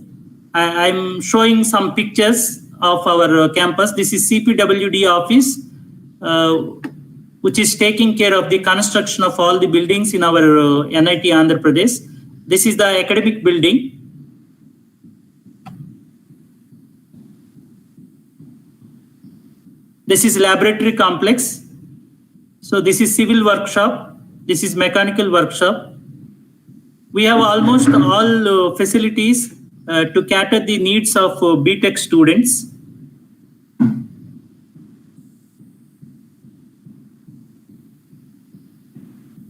I'm showing some pictures of our campus. This is CPWD office, which is taking care of the construction of all the buildings in our NIT Andhra Pradesh. This is the academic building. This is laboratory complex. So this is civil workshop. This is mechanical workshop. We have almost all facilities to cater the needs of BTech students.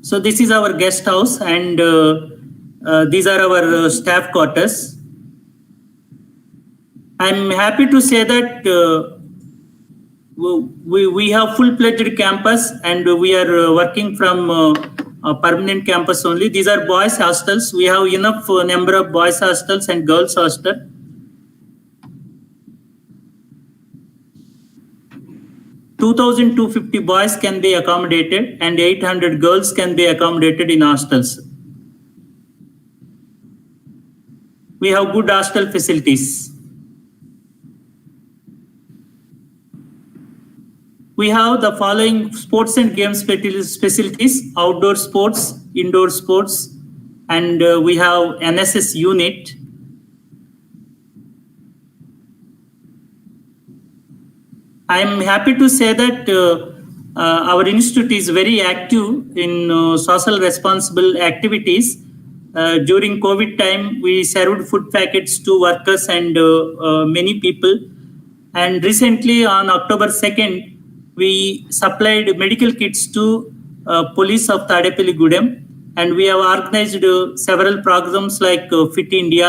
So this is our guest house, and these are our staff quarters. I'm happy to say that we have full-fledged campus, and we are working from a permanent campus only. These are boys hostels. We have enough number of boys hostels and girls hostel. $2,250 boys can be accommodated, and 800 girls can be accommodated in hostels. We have good hostel facilities. We have the following sports and games facilities: outdoor sports, indoor sports, and we have NSS unit. I am happy to say that our institute is very active in social responsible activities. During COVID time, we served food packets to workers and many people. And recently, on October 2nd, we supplied medical kits to police of Tadepalligudem, and we have organized several programs like Fit India.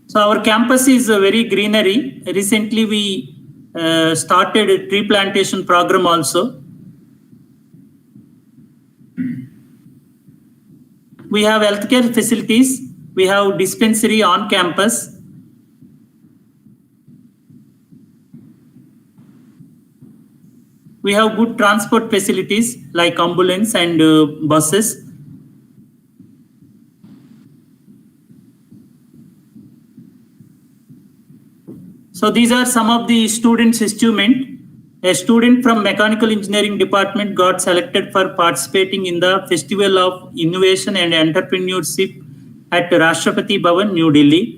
So our campus is very greenery. Recently, we started a tree plantation program also. We have healthcare facilities. We have dispensary on campus. We have good transport facilities like ambulance and buses. So these are some of the students' achievements. A student from Mechanical Engineering Department got selected for participating in the Festival of Innovation and Entrepreneurship at Rashtrapati Bhavan, New Delhi.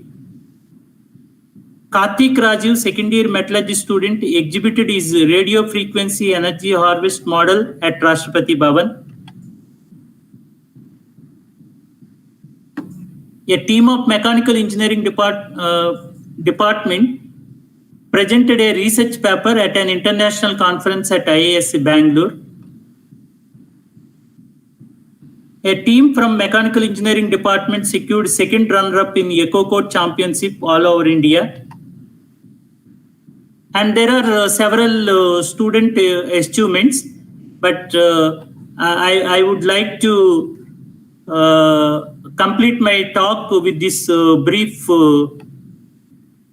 Karthik Rajiv, second year metallurgy student, exhibited his radio frequency energy harvest model at Rashtrapati Bhavan. A team of Mechanical Engineering Department presented a research paper at an international conference at IISc Bangalore. A team from Mechanical Engineering Department secured second runner-up in EcoCode Championship all over India. And there are several student achievements, but I would like to complete my talk with this brief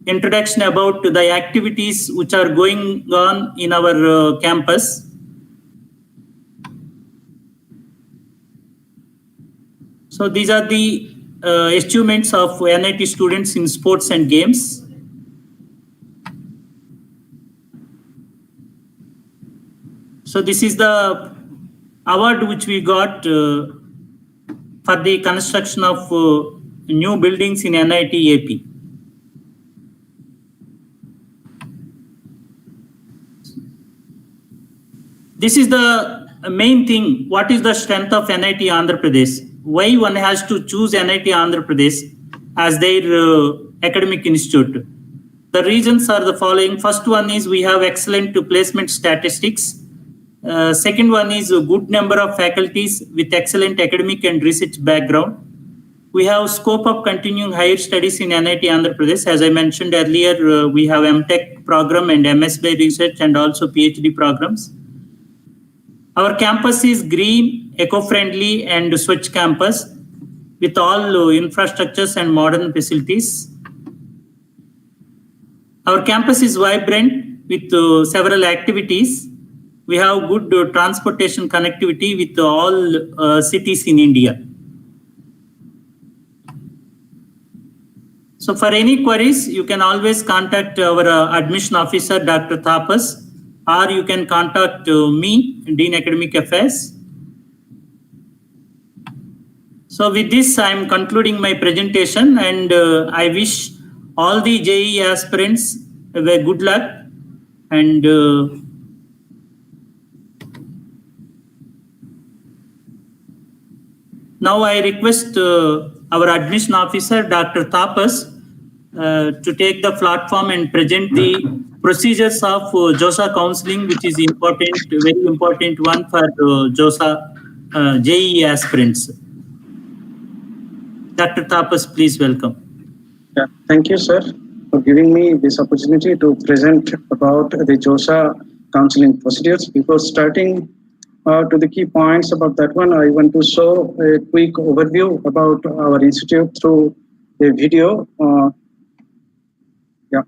introduction about the activities which are going on in our campus. So these are the achievements of NIT students in sports and games. So this is the award which we got for the construction of new buildings in NIT AP. This is the main thing. What is the strength of NIT Andhra Pradesh? Why one has to choose NIT Andhra Pradesh as their academic institute? The reasons are the following. First one is we have excellent placement statistics. Second one is a good number of faculties with excellent academic and research background. We have scope of continuing higher studies in NIT Andhra Pradesh. As I mentioned earlier, we have MTech program and MS by research and also PhD programs. Our campus is green, eco-friendly and Swachh campus with all infrastructures and modern facilities. Our campus is vibrant with several activities. We have good transportation connectivity with all cities in India. So for any queries, you can always contact our admission officer, Dr. Tapas, or you can contact me, Dean Academic Affairs. So with this, I am concluding my presentation, and I wish all the JEE aspirants good luck. And now I request our admission officer, Dr. Tapas, to take the platform and present the procedures of JoSAA counseling, which is important, very important one for JoSAA JEE aspirants. Dr. Tapas, please welcome. Yeah, thank you, sir, for giving me this opportunity to present about the JoSAA counseling procedures. Before starting to the key points about that one, I want to show a quick overview about our institute through a video. Yeah.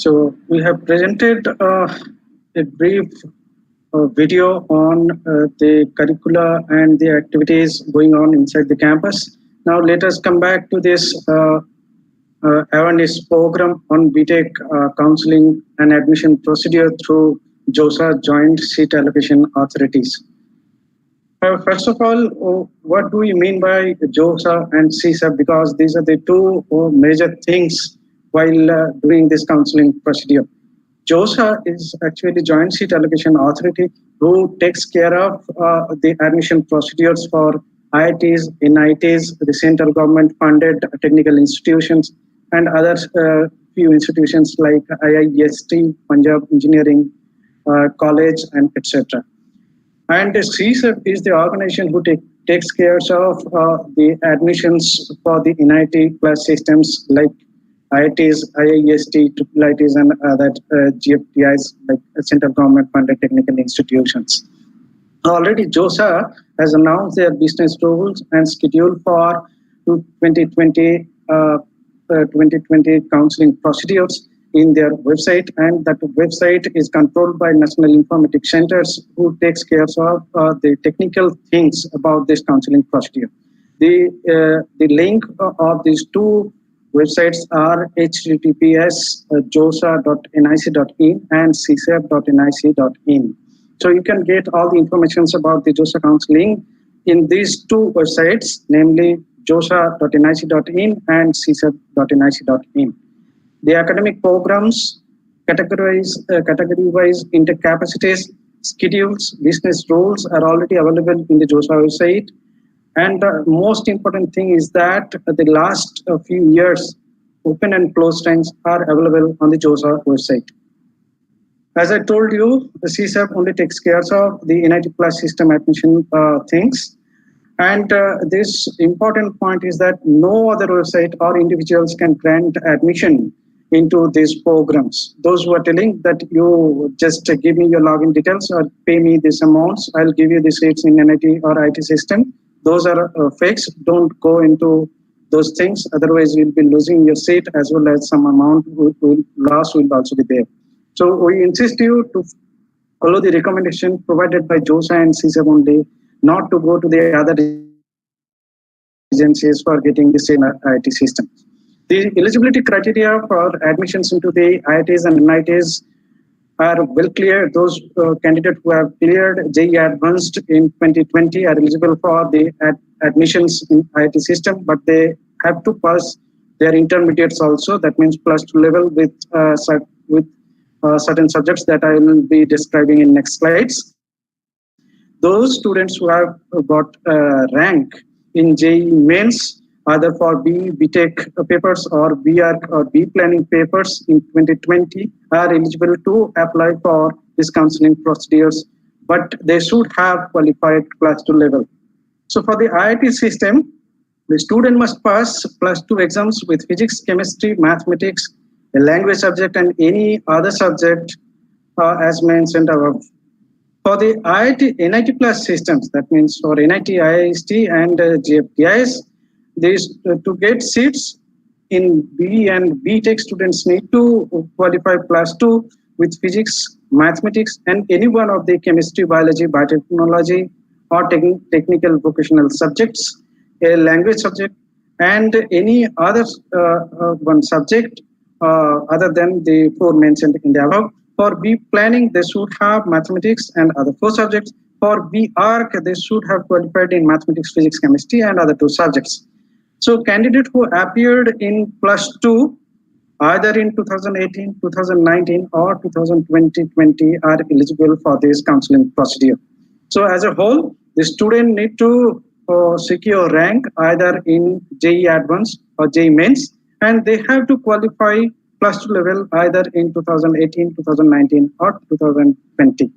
So we have presented a brief video on the curricula and the activities going on inside the campus. Now let us come back to this awareness program on BTech counseling and admission procedure through JoSAA Joint Seat Allocation Authorities. First of all, what do we mean by JoSAA and CSAP? Because these are the two major things while doing this counseling procedure. JoSAA is actually Joint Seat Allocation Authority who takes care of the admission procedures for IITs, NITs, the central government funded technical institutions, and other few institutions like IIST, Punjab Engineering College, and etc. And CSEP is the organization who takes care of the admissions for the NIT plus systems like IITs, IIST, IITs, and other GFTIs like central government funded technical institutions. Already JoSAA has announced their business rules and schedule for 2020 counseling procedures in their website, and that website is controlled by National Informatics Centers who takes care of the technical things about this counseling procedure. The link of these two websites are https josa.nic.in and csap.nic.in. So you can get all the information about the JoSAA counseling in these two websites, namely josa.nic.in and csap.nic.in. The academic programs, category-wise intake capacities, schedules, business rules are already available in the JoSAA website. And the most important thing is that the last few years, open and closed times are available on the JoSAA website. As I told you, the CSAP only takes care of the NIT Plus system admission things. And this important point is that no other website or individuals can grant admission into these programs. Those who are telling that you just give me your login details or pay me these amounts, I'll give you the seats in NIT or IT system. Those are fakes. Don't go into those things. Otherwise, you'll be losing your seat as well as some amount loss will also be there. So we insist you to follow the recommendation provided by JoSAA and CSAP only, not to go to the other agencies for getting the same IT system. The eligibility criteria for admissions into the IITs and NITs are well clear. Those candidates who have cleared JEE Advanced in 2020 are eligible for the admissions in IIT system, but they have to pass their intermediates also. That means +2 level with certain subjects that I will be describing in next slides. Those students who have got rank in JEE mains, either for BTech papers or BArch or B planning papers in 2020, are eligible to apply for this counseling procedures, but they should have qualified +2 level. So for the IIT system, the student must pass +2 exams with physics, chemistry, mathematics, a language subject, and any other subject as mentioned above. For the IIT, NIT Plus systems, that means for NIT, IIST, and GFTIs, to get seats in B and BTech, students need to qualify +2 with physics, mathematics, and any one of the chemistry, biology, biotechnology, or technical vocational subjects, a language subject, and any other one subject other than the 4 mentioned in the above. For B planning, they should have mathematics and other 4 subjects. For BArch, they should have qualified in mathematics, physics, chemistry, and other 2 subjects. So candidates who appeared in +2 either in 2018, 2019, or 2020 are eligible for this counseling procedure. So as a whole, the student need to secure rank either in JEE Advanced or JEE Mains, and they have to qualify +2 level either in 2018, 2019, or 2020.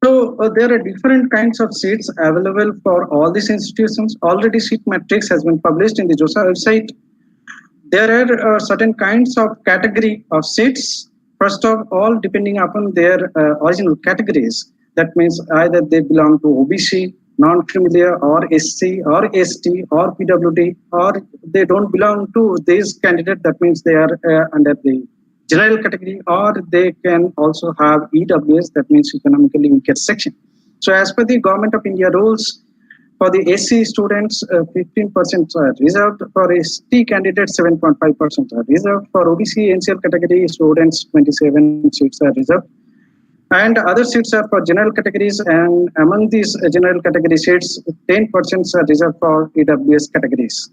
So there are different kinds of seats available for all these institutions. Already seat matrix has been published in the JoSAA website. There are certain kinds of category of seats. First of all, depending upon their original categories, that means either they belong to OBC non-familiar or SC or ST or PWD, or they don't belong to this candidate, that means they are under the general category, or they can also have EWS, that means economically weaker section. So as per the Government of India rules, for the SC students, 15% are reserved. For ST candidates, 7.5% are reserved. For OBC NCL category students, 27 seats are reserved. And other seats are for general categories, and among these general category seats, 10% are reserved for EWS categories.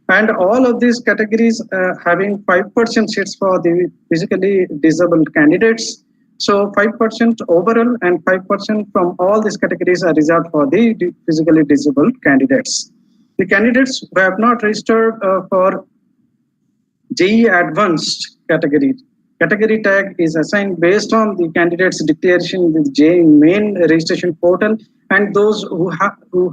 And all of these categories having 5% seats for the physically disabled candidates. So 5% overall and 5% from all these categories are reserved for the physically disabled candidates. The candidates who have not registered for JEE Advanced category tag is assigned based on the candidate's declaration with JEE main registration portal, and those who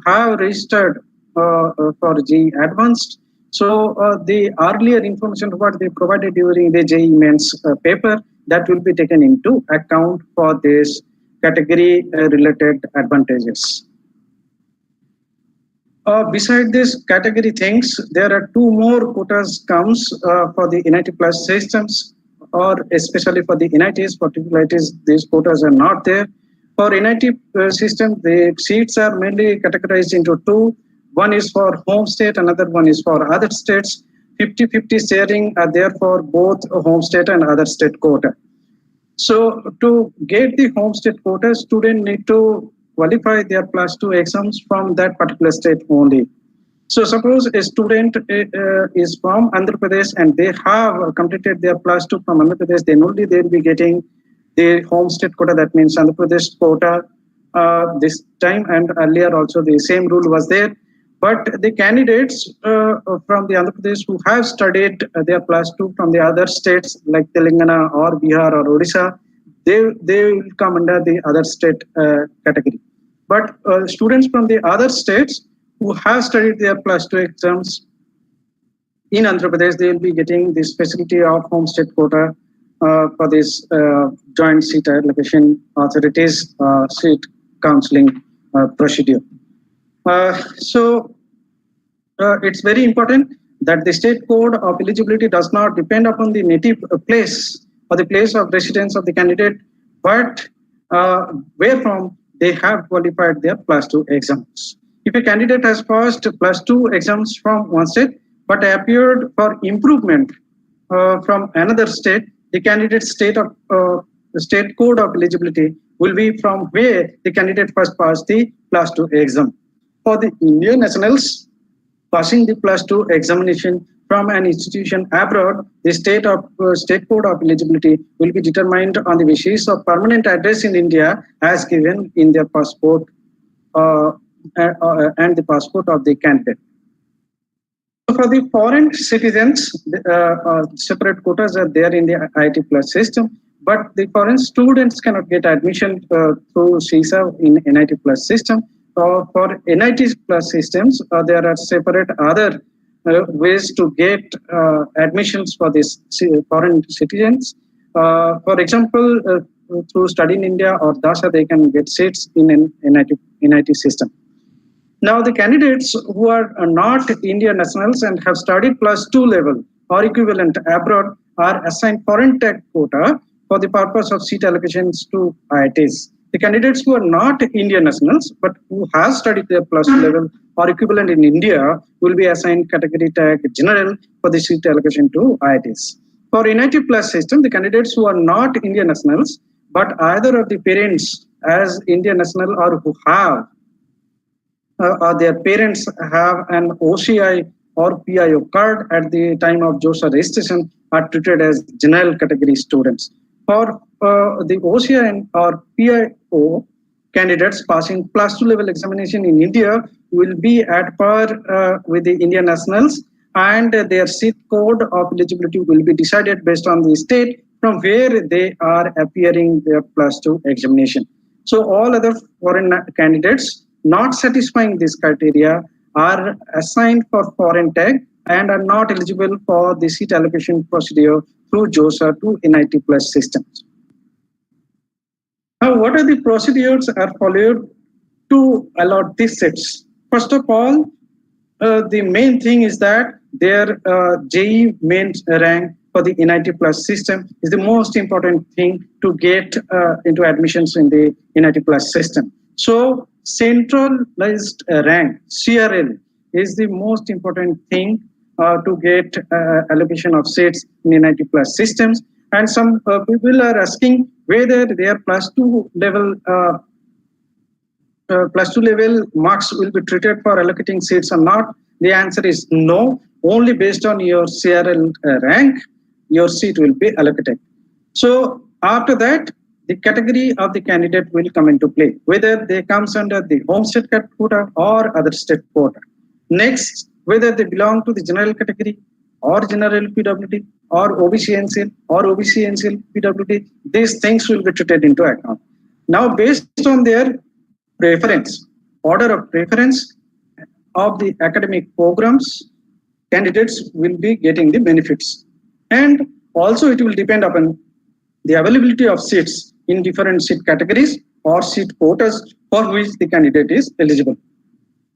have registered for JEE Advanced. So the earlier information what they provided during the JEE mains paper, that will be taken into account for this category related advantages. Beside these category things, there are two more quotas comes for the NIT plus systems, or especially for the NITs. Particularly, these quotas are not there. For NIT system, the seats are mainly categorized into two. One is for home state, another one is for other states. 50-50 sharing are there for both home state and other state quota. So to get the home state quota, students need to qualify their +2 exams from that particular state only. So suppose a student is from Andhra Pradesh and they have completed their +2 from Andhra Pradesh, then only they will be getting the home state quota, that means Andhra Pradesh quota this time, and earlier also the same rule was there. But the candidates from the Andhra Pradesh who have studied their +2 from the other states like Telangana or Bihar or Odisha, they will come under the other state category. But students from the other states who have studied their +2 exams in Andhra Pradesh, they will be getting this facility of home state quota for this joint seat allocation authorities seat counseling procedure. So it's very important that the state code of eligibility does not depend upon the native place or the place of residence of the candidate, but where from they have qualified their +2 exams. If a candidate has passed +2 exams from one state but appeared for improvement from another state, the candidate's state code of eligibility will be from where the candidate first passed the +2 exam. For the Indian nationals passing the +2 examination from an institution abroad, the state code of eligibility will be determined on the basis of permanent address in India as given in their passport and the passport of the candidate. So for the foreign citizens, separate quotas are there in the IIT plus system, but the foreign students cannot get admission through JoSAA in NIT plus system. For NIT plus systems, there are separate other ways to get admissions for these foreign citizens. For example, through Study in India or DASA, they can get seats in an NIT system. Now, the candidates who are not Indian nationals and have studied +2 level or equivalent abroad are assigned foreign tech quota for the purpose of seat allocations to IITs. The candidates who are not Indian nationals but who have studied their +2 level or equivalent in India will be assigned category tag general for the seat allocation to IITs. For NIT plus system, the candidates who are not Indian nationals but either of the parents as Indian national or who have or their parents have an OCI or PIO card at the time of JoSAA registration are treated as general category students. For the OCI or PIO candidates passing +2 level examination in India will be at par with the Indian nationals, and their seat code of eligibility will be decided based on the state from where they are appearing their +2 examination. So all other foreign candidates not satisfying this criteria are assigned for foreign tag and are not eligible for the seat allocation procedure through JoSAA to NIT plus systems. Now, what are the procedures are followed to allot these seats? First of all, the main thing is that their JE main rank for the NIT Plus system is the most important thing to get into admissions in the NIT Plus system. So centralized rank, CRL, is the most important thing to get allocation of seats in NIT Plus systems. And some people are asking whether their plus two level marks will be treated for allocating seats or not. The answer is no. Only based on your CRL rank, your seat will be allocated. So after that, the category of the candidate will come into play, whether they comes under the home state quota or other state quota. Next, whether they belong to the general category or general PWD or OBC NCL or OBC NCL PWD, these things will be treated into account. Now, based on their preference, order of preference of the academic programs, candidates will be getting the benefits. And also it will depend upon the availability of seats in different seat categories or seat quotas for which the candidate is eligible.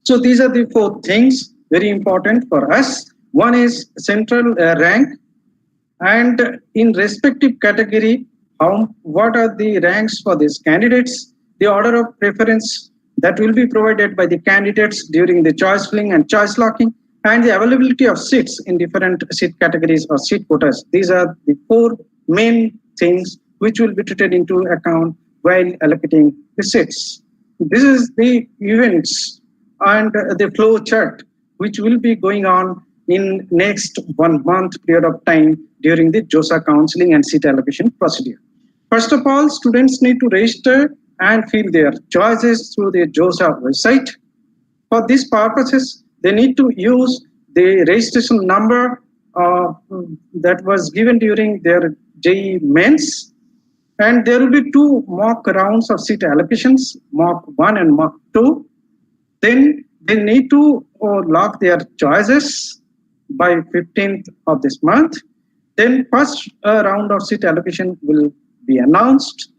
So these are the four things very important for us. One is central rank, and in respective category, what are the ranks for these candidates, the order of preference that will be provided by the candidates during the choice filling and choice locking, and the availability of seats in different seat categories or seat quotas. These are the four main things which will be treated into account while allocating the seats. This is the events and the flow chart which will be going on in next 1 month period of time during the JoSAA counseling and seat allocation procedure. First of all, students need to register and fill their choices through the JoSAA website. For these purposes, they need to use the registration number that was given during their JEE mains. And there will be 2 mock rounds of seat allocations, mock 1 and mock 2. Then they need to lock their choices by 15th of this month. Then first round of seat allocation will be announced.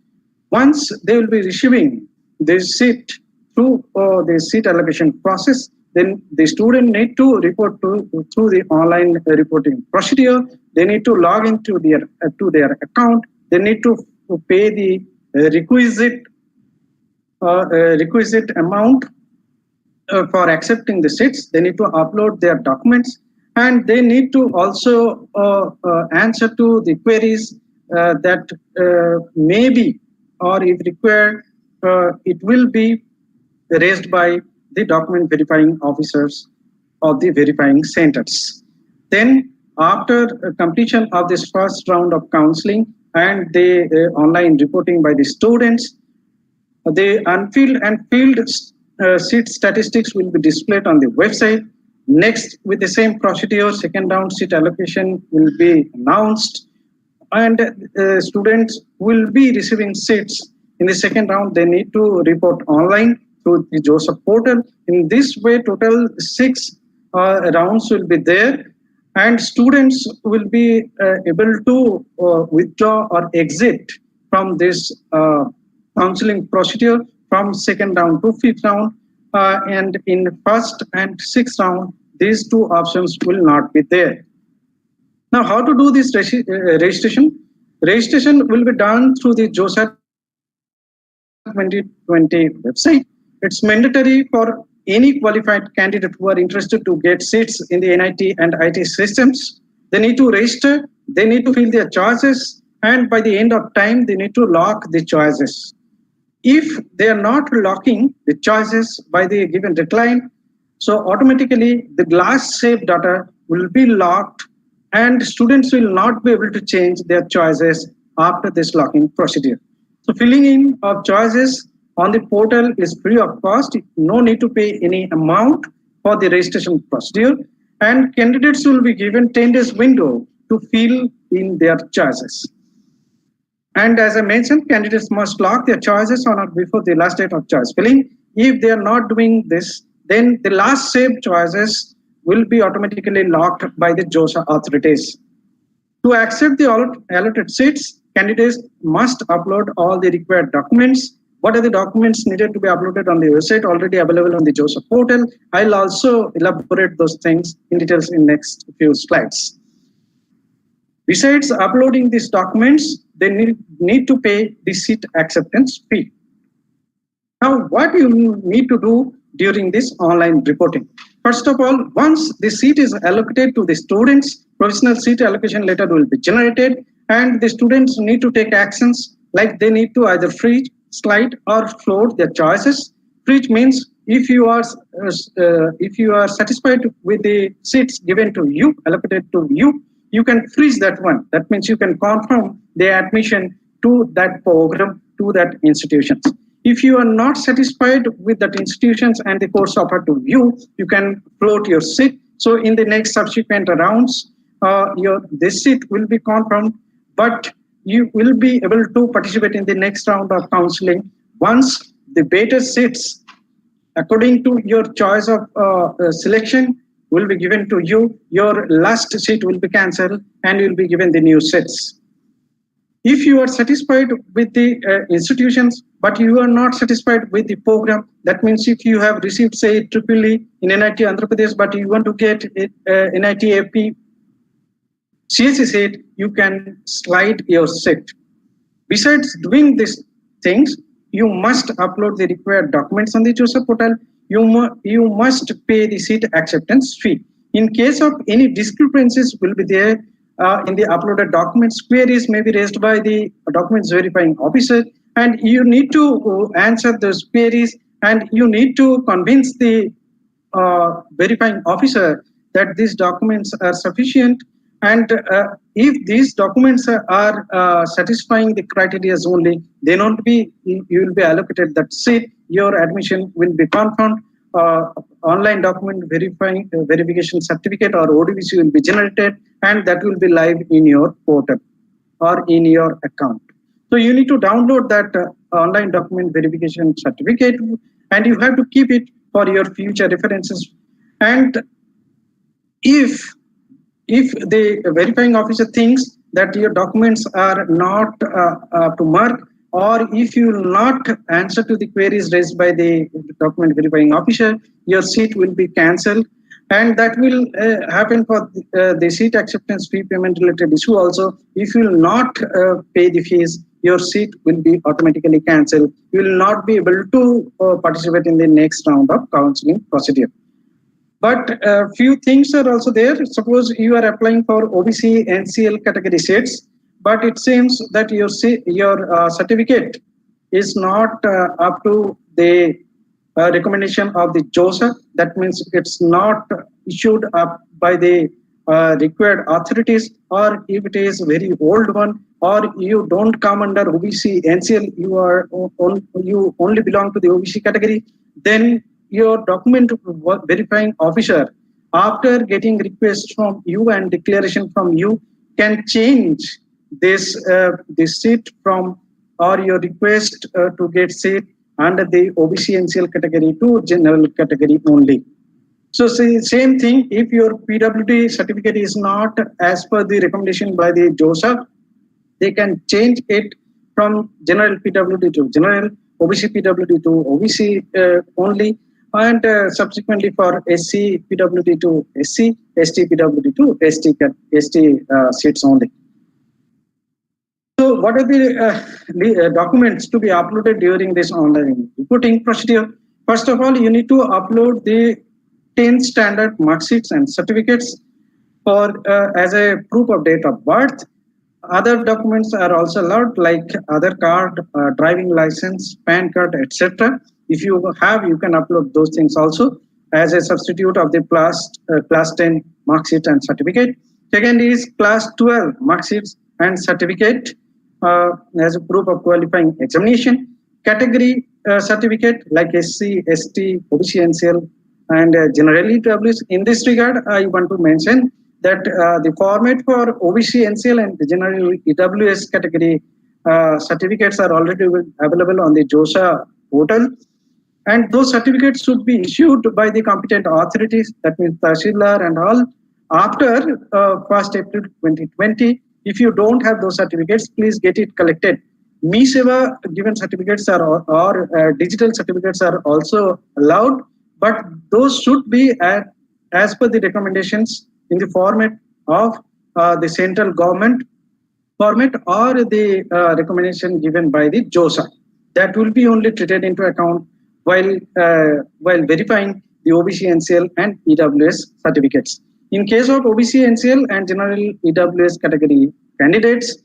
Once they will be receiving this seat through the seat allocation process, then the student need to report through the online reporting procedure. They need to log into their account. They need to pay the requisite amount for accepting the seats. They need to upload their documents, and they need to also answer to the queries that may be, or if required, it will be raised by the document verifying officers of the verifying centers. Then after completion of this first round of counseling and the online reporting by the students, the unfilled and filled seat statistics will be displayed on the website. Next, with the same procedure, second round seat allocation will be announced, and students will be receiving seats in the second round. They need to report online through the JoSAA portal. In this way, total 6 rounds will be there, and students will be able to withdraw or exit from this counseling procedure from second round to fifth round, and in first and sixth round, these 2 options will not be there. Now, how to do this registration? Registration will be done through the JoSAA 2020 website. It's mandatory for any qualified candidate who are interested to get seats in the NIT and IT systems. They need to register, they need to fill their choices, and by the end of time, they need to lock the choices. If they are not locking the choices by the given deadline, so automatically the last saved data will be locked, and students will not be able to change their choices after this locking procedure. So filling in of choices on the portal is free of cost. No need to pay any amount for the registration procedure, and candidates will be given 10 days window to fill in their choices. And as I mentioned, candidates must lock their choices on or before the last date of choice filling. If they are not doing this, then the last saved choices will be automatically locked by the JoSAA authorities. To accept the allotted seats, candidates must upload all the required documents what are the documents needed to be uploaded on the website already available on the JoSAA portal. I'll also elaborate those things in details in next few slides. Besides uploading these documents, they need to pay the seat acceptance fee. Now, what you need to do during this online reporting? First of all, once the seat is allocated to the students, provisional seat allocation letter will be generated, and the students need to take actions like they need to either freeze, slide, or float their choices. Freeze means if you are satisfied with the seats given to you, allocated to you, you can freeze that one. That means you can confirm the admission to that program, to that institutions. If you are not satisfied with that institutions and the course offered to you, you can float your seat. So in the next subsequent rounds, this seat will be confirmed, but you will be able to participate in the next round of counseling once the better seats according to your choice of selection will be given to you. Your last seat will be cancelled and you will be given the new seats. If you are satisfied with the institutions, but you are not satisfied with the program, that means if you have received, say, EEE in NIT Andhra Pradesh, but you want to get NIT AP CSE seat, you can slide your seat. Besides doing these things, you must upload the required documents on the JoSAA portal. You must pay the seat acceptance fee. In case of any discrepancies will be there in the uploaded documents, queries may be raised by the documents verifying officer, and you need to answer those queries, and you need to convince the verifying officer that these documents are sufficient. And if these documents are satisfying the criteria only, then only you will be allocated that seat. Your admission will be confirmed. Online document verification certificate or ODVC will be generated, and that will be live in your portal or in your account. So you need to download that online document verification certificate, and you have to keep it for your future references. And if the verifying officer thinks that your documents are not to mark, or if you will not answer to the queries raised by the document verifying officer, your seat will be cancelled. And that will happen for the seat acceptance fee payment related issue also. If you will not pay the fees, your seat will be automatically cancelled. You will not be able to participate in the next round of counseling procedure. But a few things are also there. Suppose you are applying for OBC NCL category seats, but it seems that your certificate is not up to the recommendation of the JoSAA. That means it's not issued up by the required authorities, or if it is very old one, or you don't come under OBC NCL, you only belong to the OBC category, then your document verifying officer, after getting request from you and declaration from you, can change this seat from, or your request to get seat under the OBC NCL category to general category only. So same thing, if your PWD certificate is not as per the recommendation by the JoSAA, they can change it from general PWD to general, OBC PWD to OBC only, and subsequently for SC PWD to SC, ST PWD to ST seats only. So what are the documents to be uploaded during this online reporting procedure? First of all, you need to upload the 10th standard mark sheets and certificates for as a proof of date of birth. Other documents are also allowed, like Aadhaar card, driving license, PAN card, etc. If you have, you can upload those things also as a substitute of the class 10 mark sheet and certificate. Second is class 12 mark sheets and certificate as a proof of qualifying examination. Category certificate like SC, ST, OBC NCL, and generally EWS. In this regard, I want to mention that the format for OBC NCL and the general EWS category certificates are already available on the JoSAA portal. And those certificates should be issued by the competent authorities, that means Tahsildar and all, after 1st April 2020. If you don't have those certificates, please get it collected Me Seva given certificates or digital certificates are also allowed, but those should be as per the recommendations in the format of the central government format or the recommendation given by the JoSAA. That will be only treated into account while verifying the OBC, NCL, and EWS certificates. In case of OBC, NCL, and general EWS category candidates,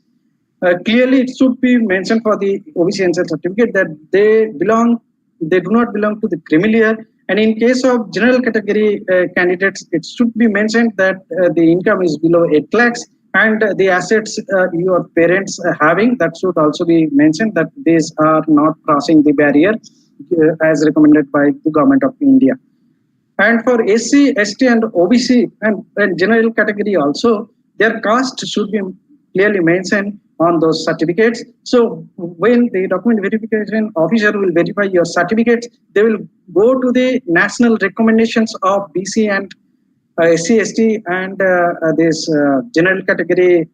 clearly it should be mentioned for the OBC NCL certificate that they do not belong to the creamy layer. And in case of general category candidates, it should be mentioned that the income is below 8 lakhs and the assets your parents are having, that should also be mentioned that these are not crossing the barrier as recommended by the government of India. And for SC, ST, and OBC and general category also, their caste should be clearly mentioned on those certificates. So when the document verification officer will verify your certificates, they will go to the national recommendations of BC and SC, ST, and this general category.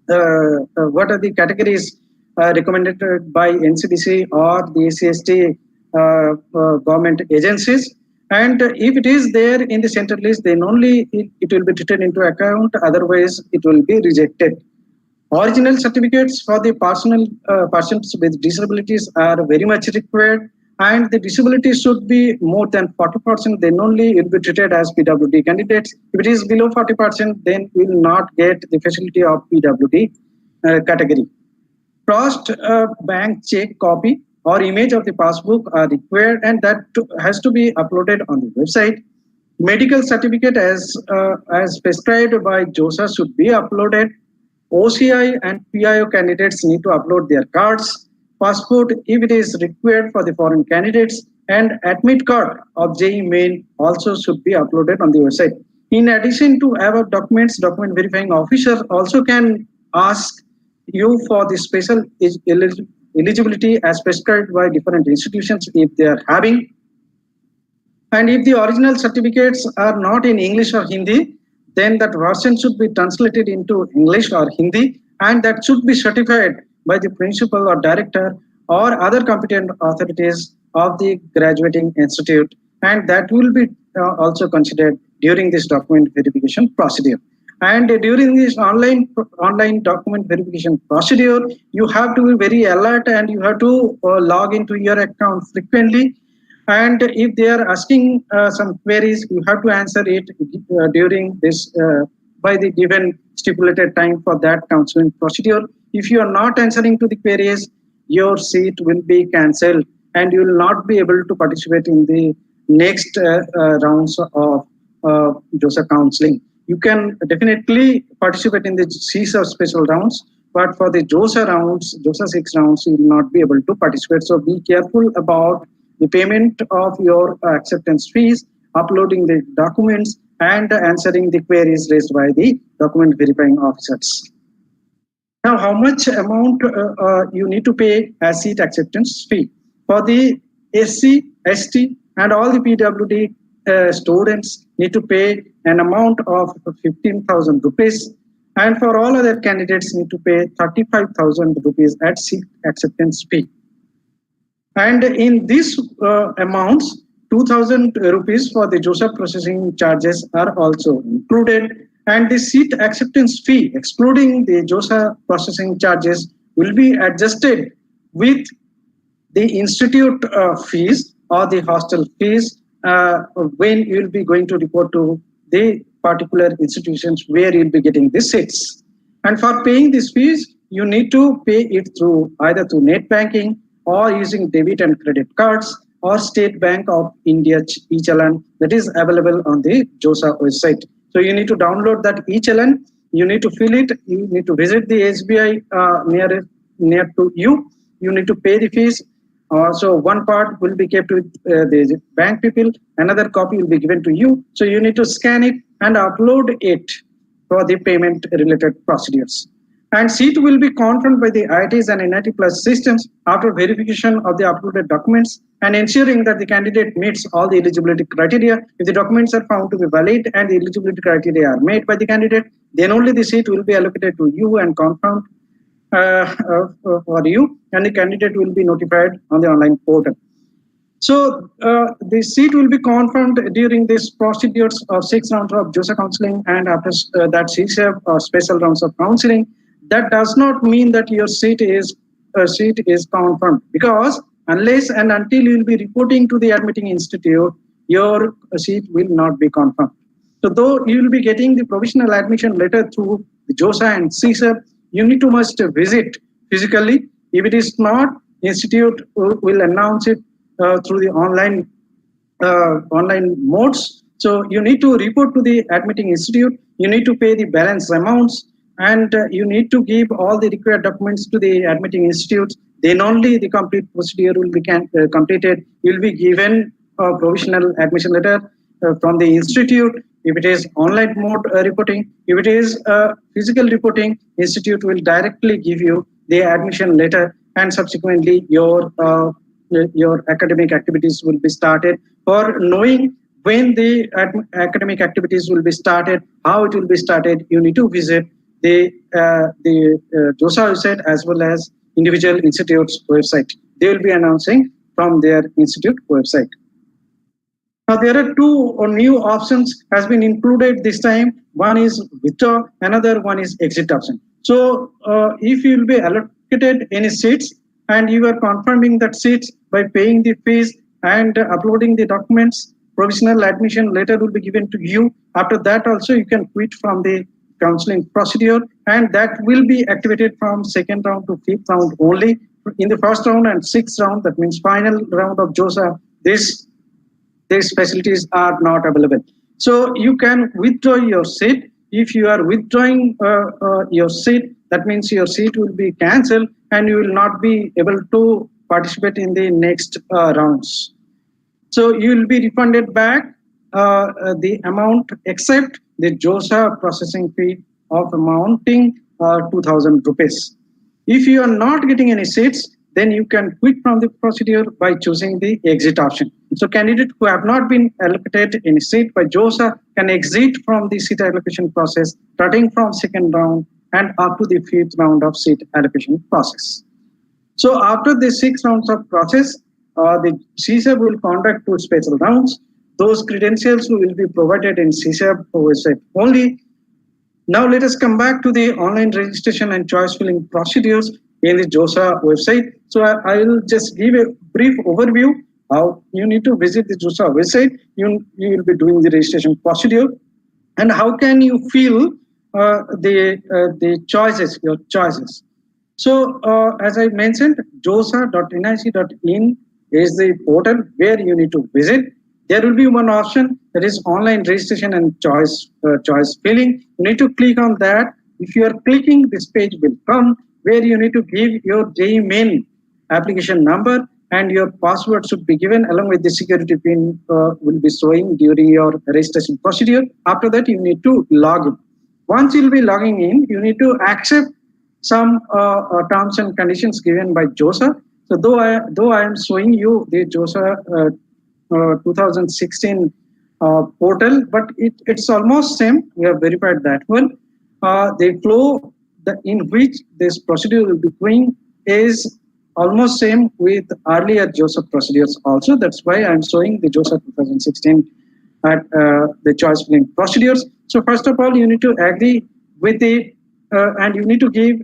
What are the categories recommended by NCDC or the SC, government agencies? And if it is there in the central list, then only it will be taken into account. Otherwise, it will be rejected. Original certificates for the persons with disabilities are very much required, and the disability should be more than 40%. Then only it will be treated as PWD candidates. If it is below 40%, then we will not get the facility of PWD category. Crossed bank check copy or image of the passbook are required, and that has to be uploaded on the website. Medical certificate as prescribed by JoSAA should be uploaded. OCI and PIO candidates need to upload their cards. Passport, if it is required for the foreign candidates, and admit card of JEE Main also should be uploaded on the website. In addition to above documents, document verifying officer also can ask you for the special eligibility as prescribed by different institutions if they are having. And if the original certificates are not in English or Hindi, then that version should be translated into English or Hindi, and that should be certified by the principal or director or other competent authorities of the graduating institute, and that will be also considered during this document verification procedure. And during this online document verification procedure, you have to be very alert and you have to log into your account frequently. And if they are asking some queries, you have to answer it during this by the given stipulated time for that counseling procedure. If you are not answering to the queries, your seat will be cancelled and you will not be able to participate in the next rounds of JoSAA counseling. You can definitely participate in the CSA special rounds, but for the JoSAA rounds, JoSAA 6 rounds, you will not be able to participate. So be careful about the payment of your acceptance fees, uploading the documents, and answering the queries raised by the document verifying officers. Now, how much amount you need to pay as seat acceptance fee? For the SC, ST, and all the PWD students need to pay an amount of 15,000 rupees, and for all other candidates need to pay 35,000 rupees at seat acceptance fee. And in these amounts, 2,000 rupees for the JoSAA processing charges are also included. And the seat acceptance fee, excluding the JoSAA processing charges, will be adjusted with the institute fees or the hostel fees when you will be going to report to the particular institutions where you will be getting the seats. And for paying these fees, you need to pay it through either through net banking or using debit and credit cards or State Bank of India e-challan that is available on the JoSAA website. So you need to download that e-challan, you need to fill it, you need to visit the SBI near to you, you need to pay the fees. So one part will be kept with the bank people, another copy will be given to you. So you need to scan it and upload it for the payment related procedures. And seat will be confirmed by the IITs and NIT Plus systems after verification of the uploaded documents and ensuring that the candidate meets all the eligibility criteria. If the documents are found to be valid and the eligibility criteria are met by the candidate, then only the seat will be allocated to you and confirmed. for you, and the candidate will be notified on the online portal. So the seat will be confirmed during this procedures of 6 rounds of JoSAA counseling, and after that CSEB or special rounds of counseling. That does not mean that your seat is confirmed, because unless and until you will be reporting to the admitting institute, your seat will not be confirmed. So though you will be getting the provisional admission letter through the JoSAA and CSEB, you need to must visit physically. If it is not, institute will announce it through the online modes. So you need to report to the admitting institute. You need to pay the balance amounts, and you need to give all the required documents to the admitting institutes. Then only the complete procedure will be completed. You will be given a provisional admission letter from the institute. If it is online mode reporting, if it is physical reporting, institute will directly give you the admission letter, and subsequently your academic activities will be started. For knowing when the academic activities will be started, how it will be started, you need to visit the JoSAA website as well as individual institutes website. They will be announcing from their institute website. Now there are two new options has been included this time. One is withdraw, another one is exit option. So if you will be allocated any seats and you are confirming that seats by paying the fees and uploading the documents, provisional admission letter will be given to you. After that also you can quit from the counseling procedure, and that will be activated from 2nd round to 5th round only. In the 1st round and 6th round, that means final round of JoSAA, these facilities are not available. So you can withdraw your seat. If you are withdrawing your seat, that means your seat will be cancelled and you will not be able to participate in the next rounds. So you will be refunded back the amount except the JoSAA processing fee of amounting 2,000 rupees. If you are not getting any seats, then you can quit from the procedure by choosing the exit option. So candidates who have not been allocated any seat by JoSAA can exit from the seat allocation process starting from 2nd round and up to the 5th round of seat allocation process. So after the 6 rounds of process, the CSEB will conduct 2 special rounds. Those credentials will be provided in CSEB website only. Now let us come back to the online registration and choice filling procedures in the JoSAA website. So I will just give a brief overview how you need to visit the JoSAA website. You will be doing the registration procedure, and how can you fill the choices, your choices. So as I mentioned, josaa.nic.in is the portal where you need to visit. There will be one option that is online registration and choice filling. You need to click on that. If you are clicking, this page will come where you need to give your JEE main application number, and your password should be given along with the security pin will be showing during your registration procedure. After that, you need to log in. Once you'll be logging in, you need to accept some terms and conditions given by JoSAA. So though I am showing you the JoSAA 2016 portal, but it's almost same. We have verified that one. The flow in which this procedure will be going is almost same with earlier JoSAA procedures also. That's why I'm showing the JoSAA 2016 at the choice filling procedures. So first of all, you need to agree with the and you need to give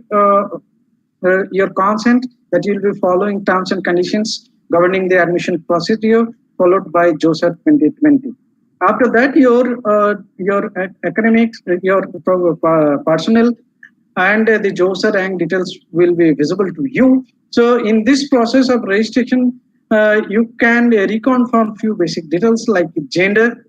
your consent that you'll be following terms and conditions governing the admission procedure followed by JoSAA 2020. After that, your academics, your personnel, and the JoSAA rank details will be visible to you. So in this process of registration, you can reconfirm few basic details like gender,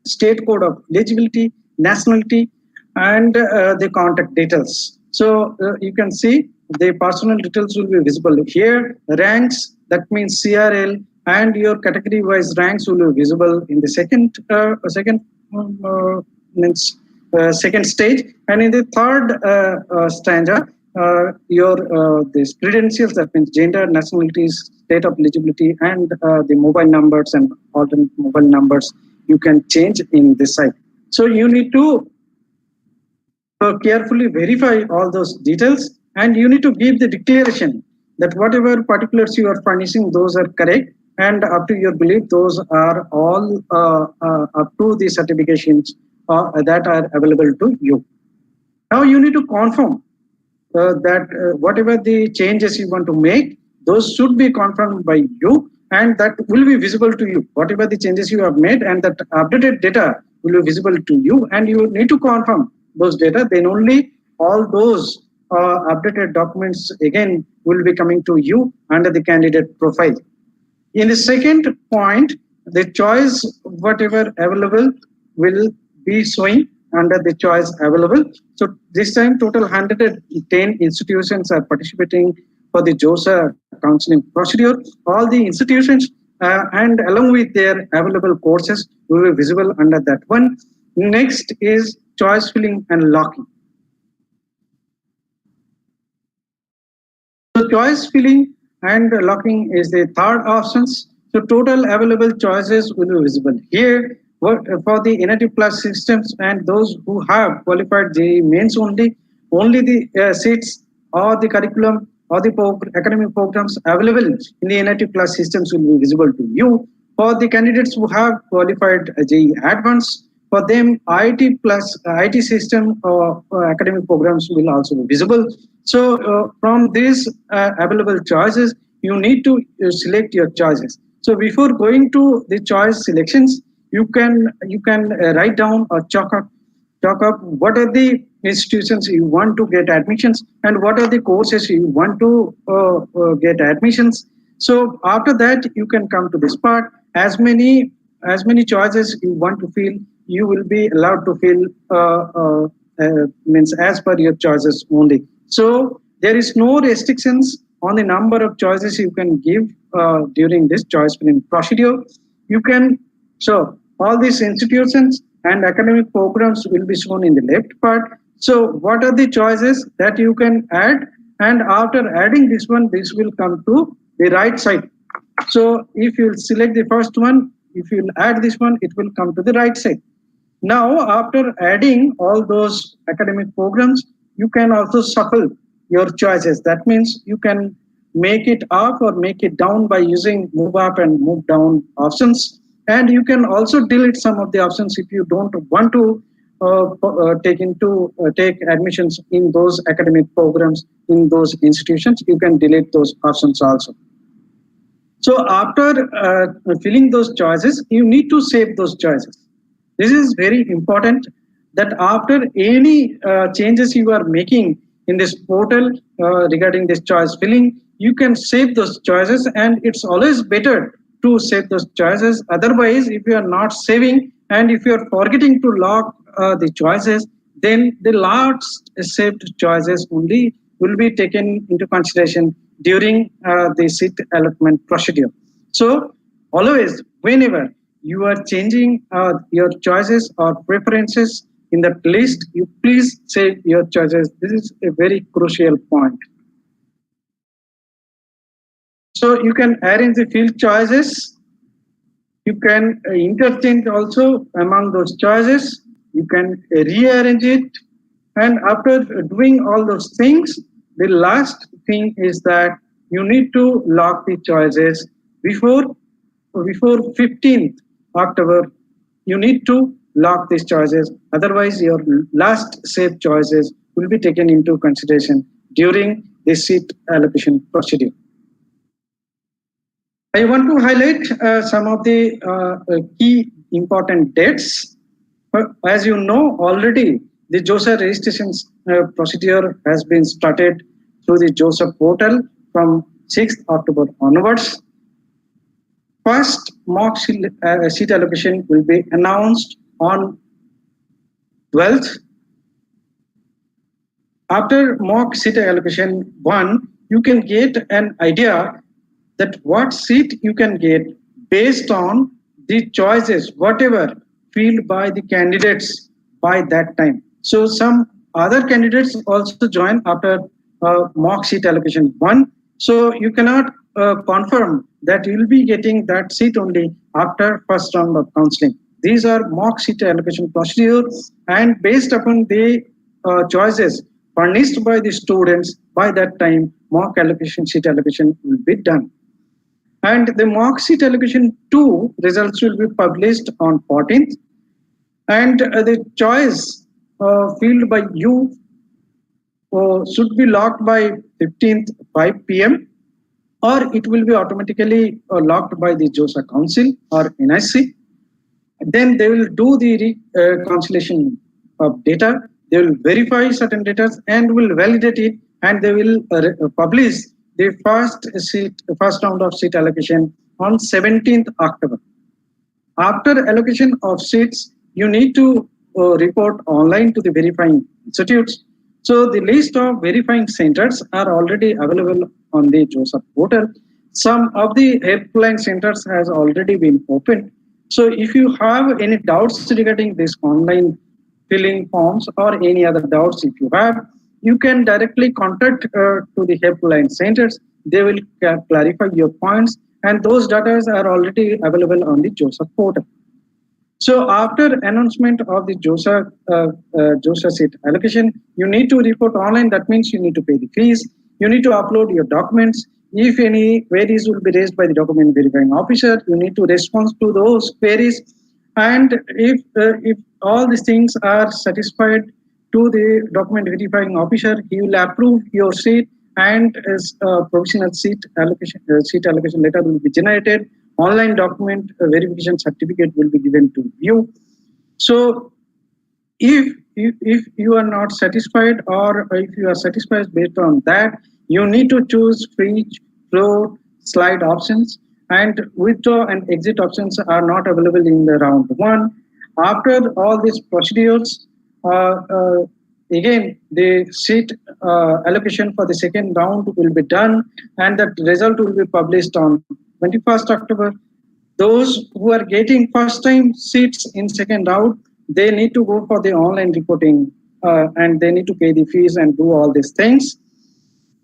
state code of eligibility, nationality, and the contact details. So you can see the personal details will be visible here. Ranks, that means CRL, and your category-wise ranks will be visible in the second stage, and in the third stanza, your these credentials, that means gender, nationalities, state of eligibility, and the mobile numbers and alternate mobile numbers you can change in this site. So you need to carefully verify all those details, and you need to give the declaration that whatever particulars you are furnishing, those are correct, and up to your belief, those are all up to the certifications that are available to you. Now you need to confirm that whatever the changes you want to make, those should be confirmed by you, and that will be visible to you. Whatever the changes you have made, and that updated data will be visible to you, and you need to confirm those data. Then only all those updated documents again will be coming to you under the candidate profile. In the second point, the choice whatever available will be showing under the choice available. So this time total 110 institutions are participating for the JoSAA counseling procedure. All the institutions and along with their available courses will be visible under that one. Next is choice filling and locking. So choice filling and locking is the third options. So total available choices will be visible here. For the NIT Plus systems and those who have qualified JEE mains only the seats or the curriculum or the academic programs available in the NIT Plus systems will be visible to you. For the candidates who have qualified JEE Advanced, for them IIT Plus IT system academic programs will also be visible. So from these available choices, you need to select your choices. So before going to the choice selections, you can write down or chalk up what are the institutions you want to get admissions and what are the courses you want to get admissions. So after that, you can come to this part. As many choices you want to fill, you will be allowed to fill means as per your choices only. So there is no restrictions on the number of choices you can give during this choice filling procedure. You can so all these institutions and academic programs will be shown in the left part. So what are the choices that you can add? And after adding this one, this will come to the right side. So if you select the first one, if you add this one, it will come to the right side. Now, after adding all those academic programs, you can also shuffle your choices. That means you can make it up or make it down by using move up and move down options. And you can also delete some of the options if you don't want to take admissions in those academic programs in those institutions. You can delete those options also. So after filling those choices, you need to save those choices. This is very important that after any changes you are making in this portal regarding this choice filling, you can save those choices, and it's always better to save those choices. Otherwise, if you are not saving and if you are forgetting to lock the choices, then the last saved choices only will be taken into consideration during the seat allotment procedure. So always, whenever you are changing your choices or preferences in that list, you please save your choices. This is a very crucial point. So you can arrange the field choices. You can interchange also among those choices. You can rearrange it. And after doing all those things, the last thing is that you need to lock the choices before 15th October. You need to lock these choices. Otherwise, your last saved choices will be taken into consideration during the seat allocation procedure. I want to highlight some of the key important dates. As you know already, the JoSAA registration procedure has been started through the JoSAA portal from 6th October onwards. First mock seat allocation will be announced on 12th. After mock seat allocation 1, you can get an idea that what seat you can get based on the choices, whatever filled by the candidates by that time. So some other candidates also join after mock seat allocation 1. So you cannot confirm that you will be getting that seat only after first round of counseling. These are mock seat allocation procedures, and based upon the choices furnished by the students, by that time mock allocation, seat allocation will be done. And the mock seat allocation 2 results will be published on 14th, and the choice filled by you should be locked by 15th 5 p.m., or it will be automatically locked by the JoSAA Council or NIC. Then they will do the reconciliation of data. They will verify certain data and will validate it, and they will publish the first round of seat allocation on 17th October. After allocation of seats, you need to report online to the verifying institutes. So the list of verifying centers are already available on the JoSAA portal. Some of the helpline centers has already been opened. So if you have any doubts regarding this online filling forms or any other doubts, if you have, you can directly contact to the helpline centers. They will clarify your points, and those data are already available on the JoSAA portal. So after announcement of the JoSAA seat allocation, you need to report online. That means you need to pay the fees. You need to upload your documents. If any queries will be raised by the document verifying officer, you need to respond to those queries. And if all these things are satisfied to the document verifying officer, he will approve your seat, and as provisional seat allocation letter will be generated. Online document verification certificate will be given to you. So if you are not satisfied, or if you are satisfied based on that, you need to choose freeze, float, slide options, and withdraw and exit options are not available in the round 1. After all these procedures, again the seat allocation for the second round will be done, and the result will be published on 21st October. Those who are getting first time seats in second round, they need to go for the online reporting, and they need to pay the fees and do all these things.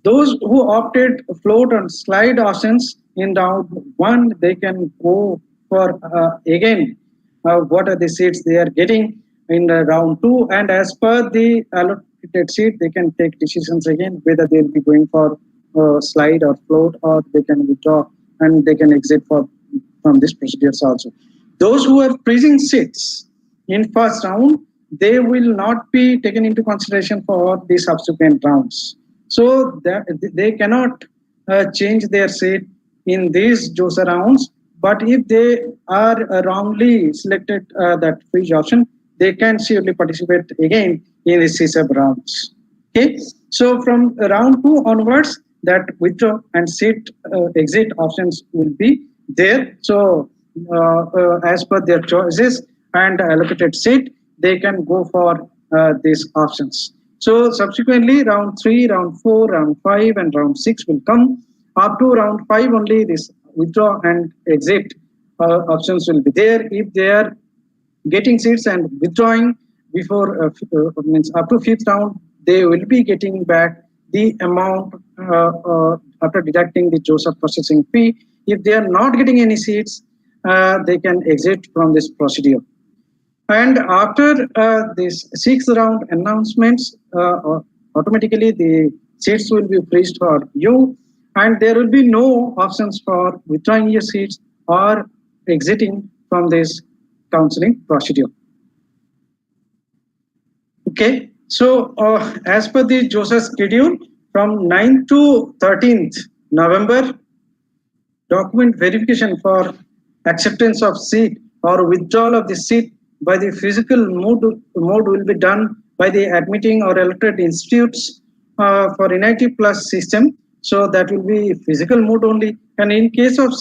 Those who opted float and slide options in round 1, they can go for again what are the seats they are getting in round 2, and as per the allocated seat, they can take decisions again whether they will be going for slide or float, or they can withdraw and they can exit from these procedures also. Those who are freezing seats in first round, they will not be taken into consideration for the subsequent rounds. So that they cannot change their seat in these JoSAA rounds. But if they are wrongly selected that freeze option, they can surely participate again in the CSAB rounds. Okay. So from round 2 onwards, that withdraw and seat exit options will be there. So as per their choices and allocated seat, they can go for these options. So subsequently, round 3, round 4, round 5, and round 6 will come. Up to round 5 only, this withdraw and exit options will be there. If they are getting seats and withdrawing before means up to 5th round, they will be getting back the amount after deducting the JoSAA processing fee. If they are not getting any seats, they can exit from this procedure. And after this 6th round announcements, automatically the seats will be freezed for you, and there will be no options for withdrawing your seats or exiting from this counseling procedure. Okay, so as per the JoSAA schedule, from 9th to 13th November, document verification for acceptance of seat or withdrawal of the seat by the physical mode will be done by the admitting or elected institutes for NIT Plus system. So that will be physical mode only. And in case of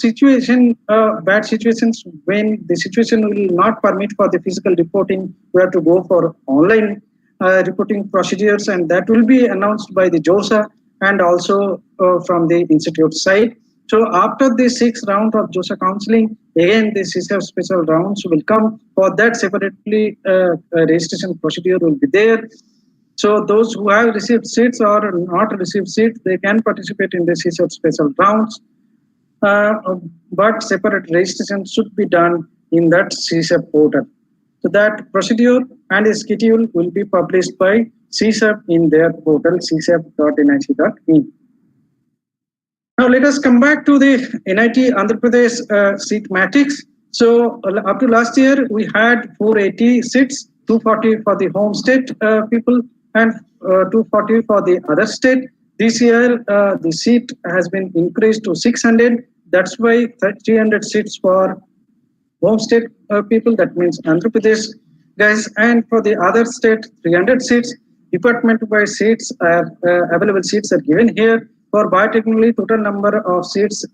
bad situations, when the situation will not permit for the physical reporting, we have to go for online reporting procedures, and that will be announced by the JoSAA and also from the institute side. So after the 6th round of JoSAA counseling, again the CSAF special rounds will come. For that separately registration procedure will be there. So those who have received seats or not received seats, they can participate in the CSAF special rounds. But separate registration should be done in that CSAF portal. So that procedure and schedule will be published by CSAP in their portal csap.nic.in. Now let us come back to the NIT Andhra Pradesh seat matrix. So up to last year, we had 480 seats, 240 for the home state people and 240 for the other state. This year, the seat has been increased to 600. That's why 300 seats for home state people, that means Andhra Pradesh guys, and for the other state, 300 seats. Department-wise seats are available seats are given here. For biotechnology, total number of seats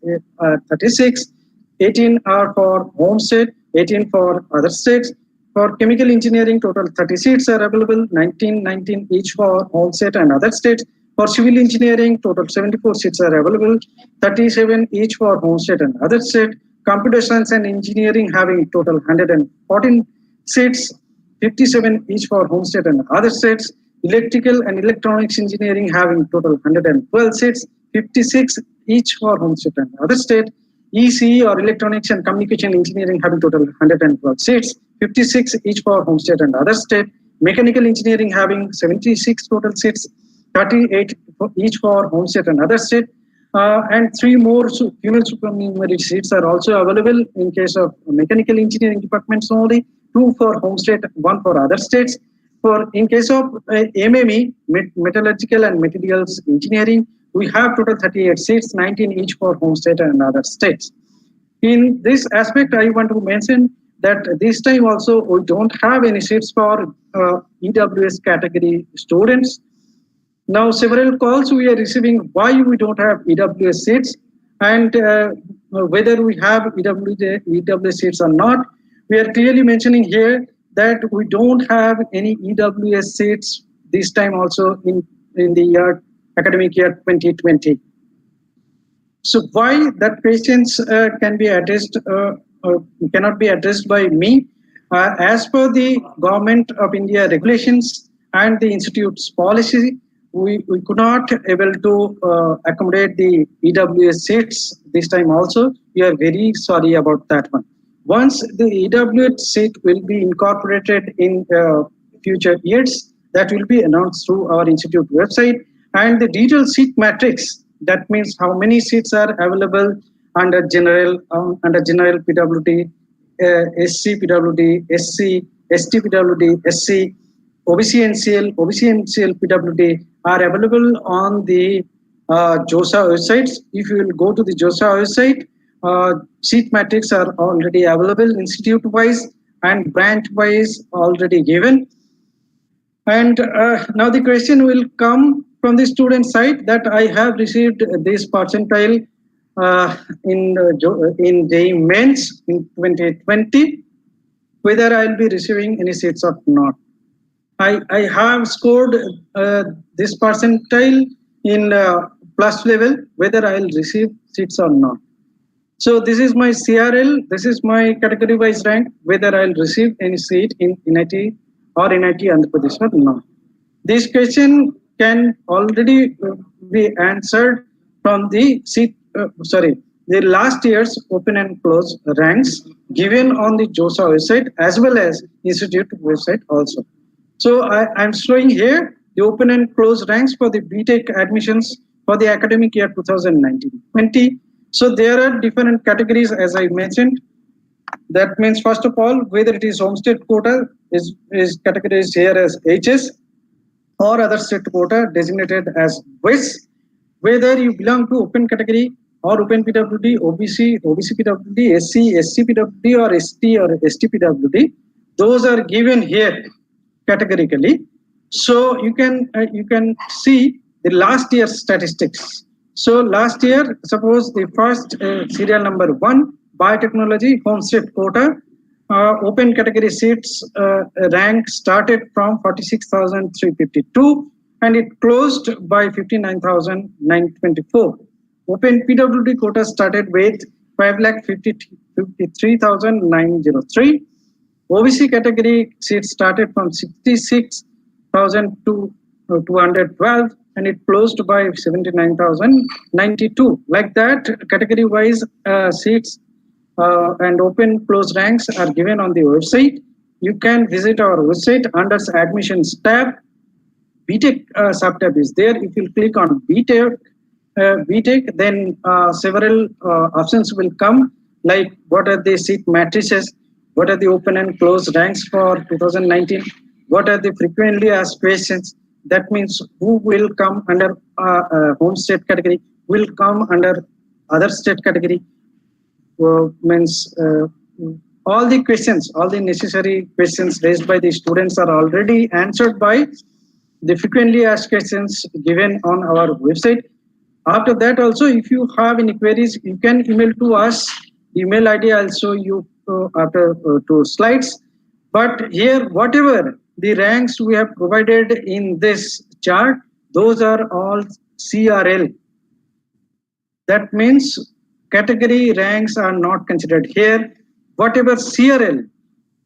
36. 18 are for home state, 18 for other states. For chemical engineering, total 30 seats are available, 19 each for home state and other states. For civil engineering, total 74 seats are available, 37 each for home state and other state. Computer science and engineering having total 114 seats, 57 each for home state and other states. Electrical and electronics engineering having total 112 seats, 56 each for home state and other state. ECE or electronics and communication engineering having total 112 seats, 56 each for home state and other state. Mechanical engineering having 76 total seats, 38 each for home state and other state. And 3 more female supernumerary seats are also available in case of mechanical engineering departments only, 2 for home state, 1 for other states. For in case of MME, metallurgical and materials engineering, we have total 38 seats, 19 each for home state and other states. In this aspect, I want to mention that this time also we don't have any seats for EWS category students. Now, several calls we are receiving why we don't have EWS seats and whether we have EWS seats or not. We are clearly mentioning here that we don't have any EWS seats this time also in the academic year 2020. So why that questions can be addressed cannot be addressed by me? As per the Government of India regulations and the institute's policy, we could not able to accommodate the EWS seats this time also. We are very sorry about that one. Once the EWS seat will be incorporated in future years, that will be announced through our institute website, and the detailed seat matrix, that means how many seats are available under general PWD, SC PWD, SC, ST PWD, SC, OBC NCL PWD are available on the JoSAA websites. If you will go to the JoSAA website, seat matrix are already available institute wise and branch wise already given. And now the question will come from the student side that I have received this percentile in JEE Mains in 2020, whether I'll be receiving any seats or not. I have scored this percentile in plus level, whether I'll receive seats or not. So this is my CRL, this is my category wise rank, whether I'll receive any seat in NIT or NIT Andhra Pradesh or not. This question can already be answered from the the last year's open and close ranks given on the JoSAA website as well as institute website also. So I'm showing here the open and close ranks for the BTech admissions for the academic year 2019-20. So there are different categories as I mentioned. That means first of all, whether it is home state quota is categorized here as HS or other state quota designated as WIS. Whether you belong to open category or open PWD, OBC, OBC PWD, SC, SC PWD or ST or ST PWD, those are given here categorically. So you can see the last year's statistics. So last year, suppose the first serial number 1, biotechnology, home state quota, open category seats rank started from 46,352 and it closed by 59,924. Open PWD quota started with 5,53,903. OBC category seats started from 66,212 and it closed by 79,092. Like that, category wise seats and open close ranks are given on the website. You can visit our website under admissions tab, BTech subtab is there. If you click on BTech, then several options will come, like what are the seat matrices, what are the open and closed ranks for 2019, what are the frequently asked questions. That means who will come under home state category, will come under other state category. Means all the questions, all the necessary questions raised by the students are already answered by the frequently asked questions given on our website. After that also, if you have any queries, you can email to us. The email ID I'll show you after 2 slides. But here, whatever the ranks we have provided in this chart, those are all CRL. That means category ranks are not considered here. Whatever CRL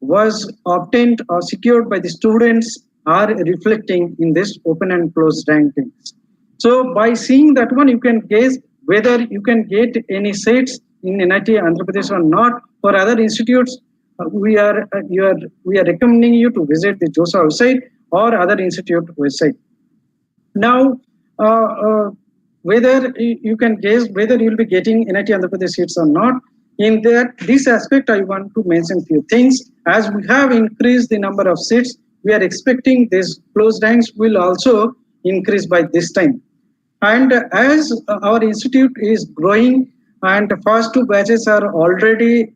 was obtained or secured by the students are reflecting in this open and closed rankings. So by seeing that one, you can guess whether you can get any seats in NIT Andhra Pradesh or not. For other institutes, we are recommending you to visit the JoSAA website or other institute website. Now, whether you can guess whether you will be getting NIT Andhra Pradesh seats or not. In this aspect, I want to mention few things. As we have increased the number of seats, we are expecting this closed ranks will also increase by this time. And as our institute is growing and the first 2 batches are already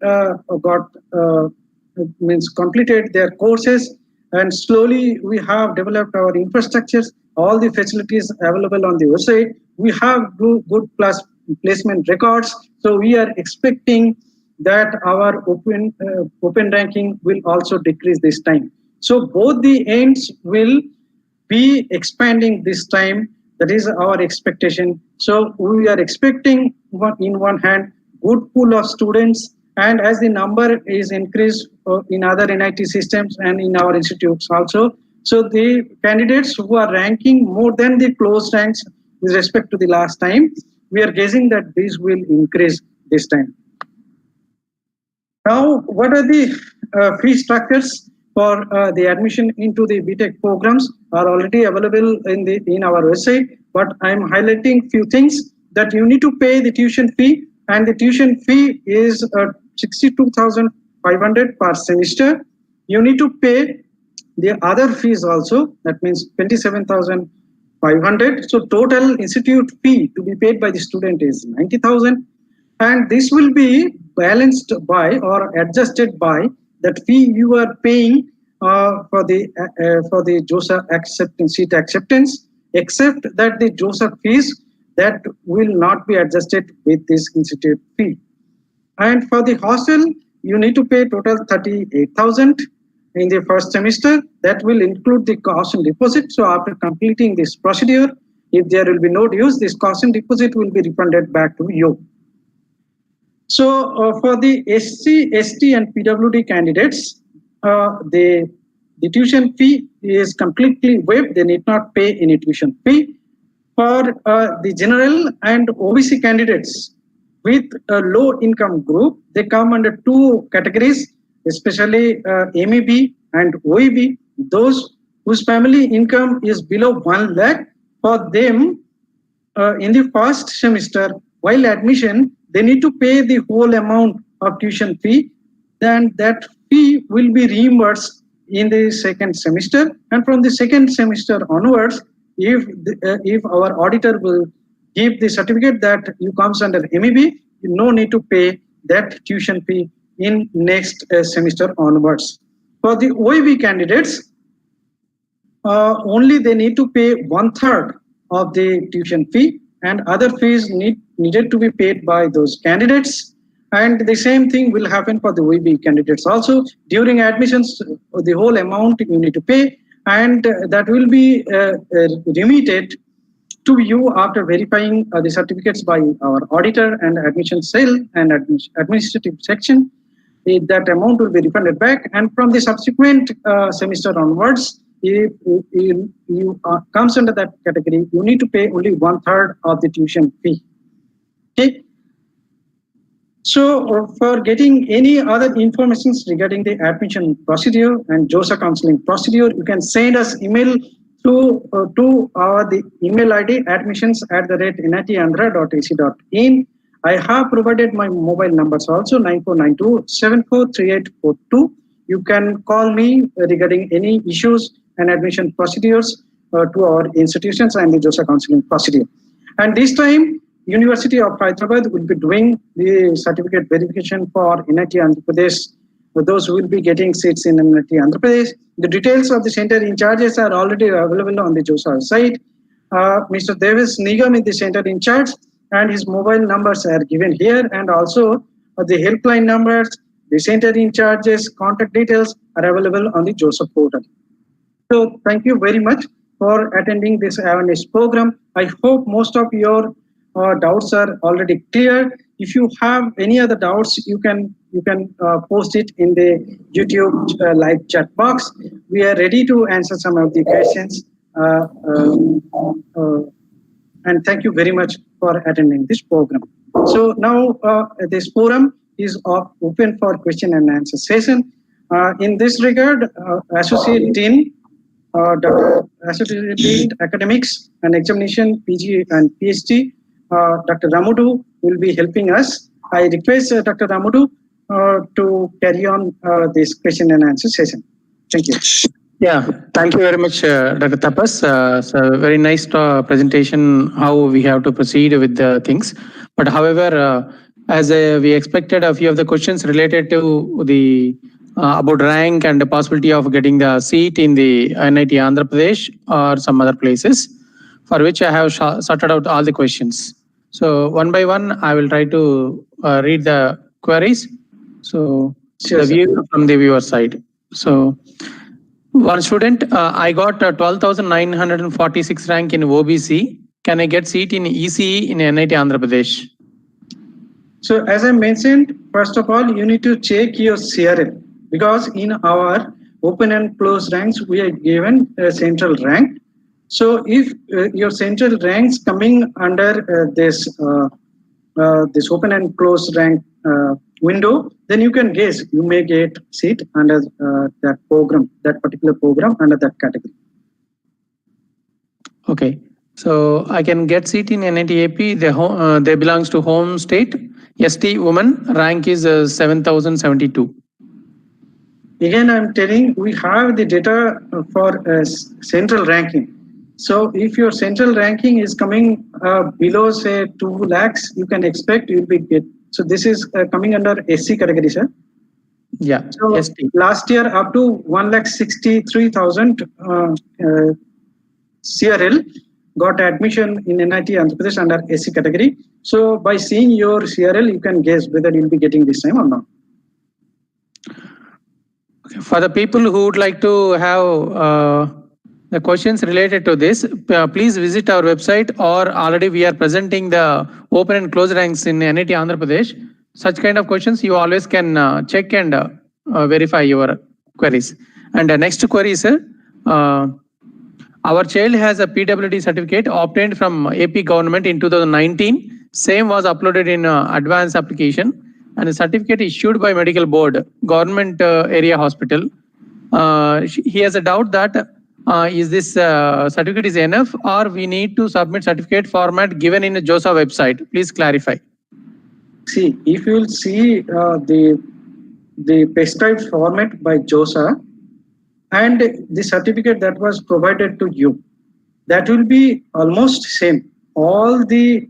completed their courses, and slowly we have developed our infrastructures, all the facilities available on the website. We have good placement records. So we are expecting that our open ranking will also decrease this time. So both the ends will be expanding this time. That is our expectation. So we are expecting in one hand good pool of students, and as the number is increased in other NIT systems and in our institutes also, so the candidates who are ranking more than the closed ranks with respect to the last time, we are guessing that these will increase this time. Now, what are the fee structures for the admission into the BTech programs are already available in our website, but I'm highlighting few things that you need to pay the tuition fee, and the tuition fee is 62,500 per semester. You need to pay the other fees also, that means 27,500. So total institute fee to be paid by the student is 90,000, and this will be balanced by or adjusted by that fee you are paying for the JoSAA seat acceptance, except that the JoSAA fees that will not be adjusted with this institute fee. And for the hostel, you need to pay total 38,000 in the first semester. That will include the caution deposit. So after completing this procedure, if there will be no dues, this caution deposit will be refunded back to you. So for the SC, ST and PWD candidates, the tuition fee is completely waived. They need not pay any tuition fee. For the general and OBC candidates with a low income group, they come under 2 categories, especially MEB and OEB. Those whose family income is below 1 lakh, for them in the first semester, while admission, they need to pay the whole amount of tuition fee. Then that fee will be reimbursed in the second semester, and from the second semester onwards, if our auditor will give the certificate that you comes under MEB, you no need to pay that tuition fee in next semester onwards. For the OEB candidates, only they need to pay 1/3 of the tuition fee, and other fees needed to be paid by those candidates. And the same thing will happen for the OEB candidates also. During admissions, the whole amount you need to pay, and that will be remitted to you after verifying the certificates by our auditor and admission cell and administrative section. That amount will be refunded back, and from the subsequent semester onwards, if you comes under that category, you need to pay only 1/3 of the tuition fee. Okay. So for getting any other information regarding the admission procedure and JoSAA counseling procedure, you can send us email So to the email ID admissions@nitandhra.ac.in. I have provided my mobile numbers also 9492743842. You can call me regarding any issues and admission procedures to our institutions and the JoSAA counseling procedure. And this time, University of Hyderabad will be doing the certificate verification for NIT Andhra Pradesh. For those who will be getting seats in NIT Andhra Pradesh. The details of the center in charges are already available on the JoSAA site. Mr. Davis Nigam is the center in charge, and his mobile numbers are given here, and also the helpline numbers, the center in charges, contact details are available on the JoSAA portal. So thank you very much for attending this awareness program. I hope most of your doubts are already clear. If you have any other doubts, you can post it in the YouTube live chat box. We are ready to answer some of the questions. And thank you very much for attending this program. So now this forum is open for question and answer session. In this regard, Associate Dean, Associate Dean Academics and Examination, PG and PhD, Dr. Ramudu will be helping us. I request Dr. Ramudu to carry on this question and answer session. Thank you. Yeah, thank you very much, Dr. Tapas. It's a very nice presentation how we have to proceed with the things. But however, as we expected, a few of the questions related to the about rank and the possibility of getting the seat in the NIT Andhra Pradesh or some other places, for which I have sorted out all the questions. So one by one, I will try to read the queries. So Sure, the view from the viewer side. So one student, I got 12,946 rank in OBC. Can I get seat in ECE in NIT Andhra Pradesh? So as I mentioned, first of all, you need to check your CRL, because in our open and closed ranks, we are given a central rank. So if your central ranks coming under this open and closed rank window, then you can guess you may get seat under that program, that particular program under that category. Okay, so I can get seat in NIT AP. They belongs to home state. ST woman rank is 7,072. Again, I'm telling we have the data for central ranking. So if your central ranking is coming below say 2 lakhs, you can expect you'll be get. So this is coming under SC category, sir. Yeah. So ST. last year up to 1,63,000 CRL got admission in NIT Andhra Pradesh under SC category. So by seeing your CRL, you can guess whether you'll be getting this time or not. Okay. For the people who would like to have the questions related to this, please visit our website, or already we are presenting the open and closed ranks in NIT Andhra Pradesh. Such kind of questions you always can check and verify your queries. And the next query is, our child has a PWD certificate obtained from AP government in 2019. Same was uploaded in advance application, and the certificate issued by medical board, government area hospital. He has a doubt that is this certificate is enough, or we need to submit certificate format given in the JoSAA website? Please clarify. See, if you will see the prescribed format by JoSAA and the certificate that was provided to you, that will be almost same. All the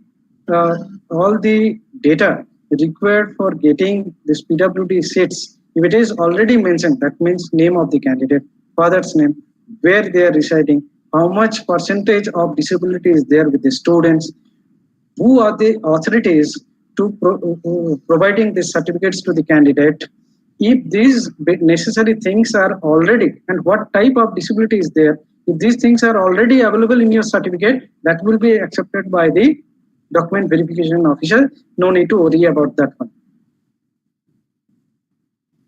data required for getting this PWD seats, if it is already mentioned, that means name of the candidate, father's name, where they are residing, how much percentage of disability is there with the students, who are the authorities to providing these certificates to the candidate. If these necessary things are already, and what type of disability is there, if these things are already available in your certificate, that will be accepted by the document verification officer. No need to worry about that one.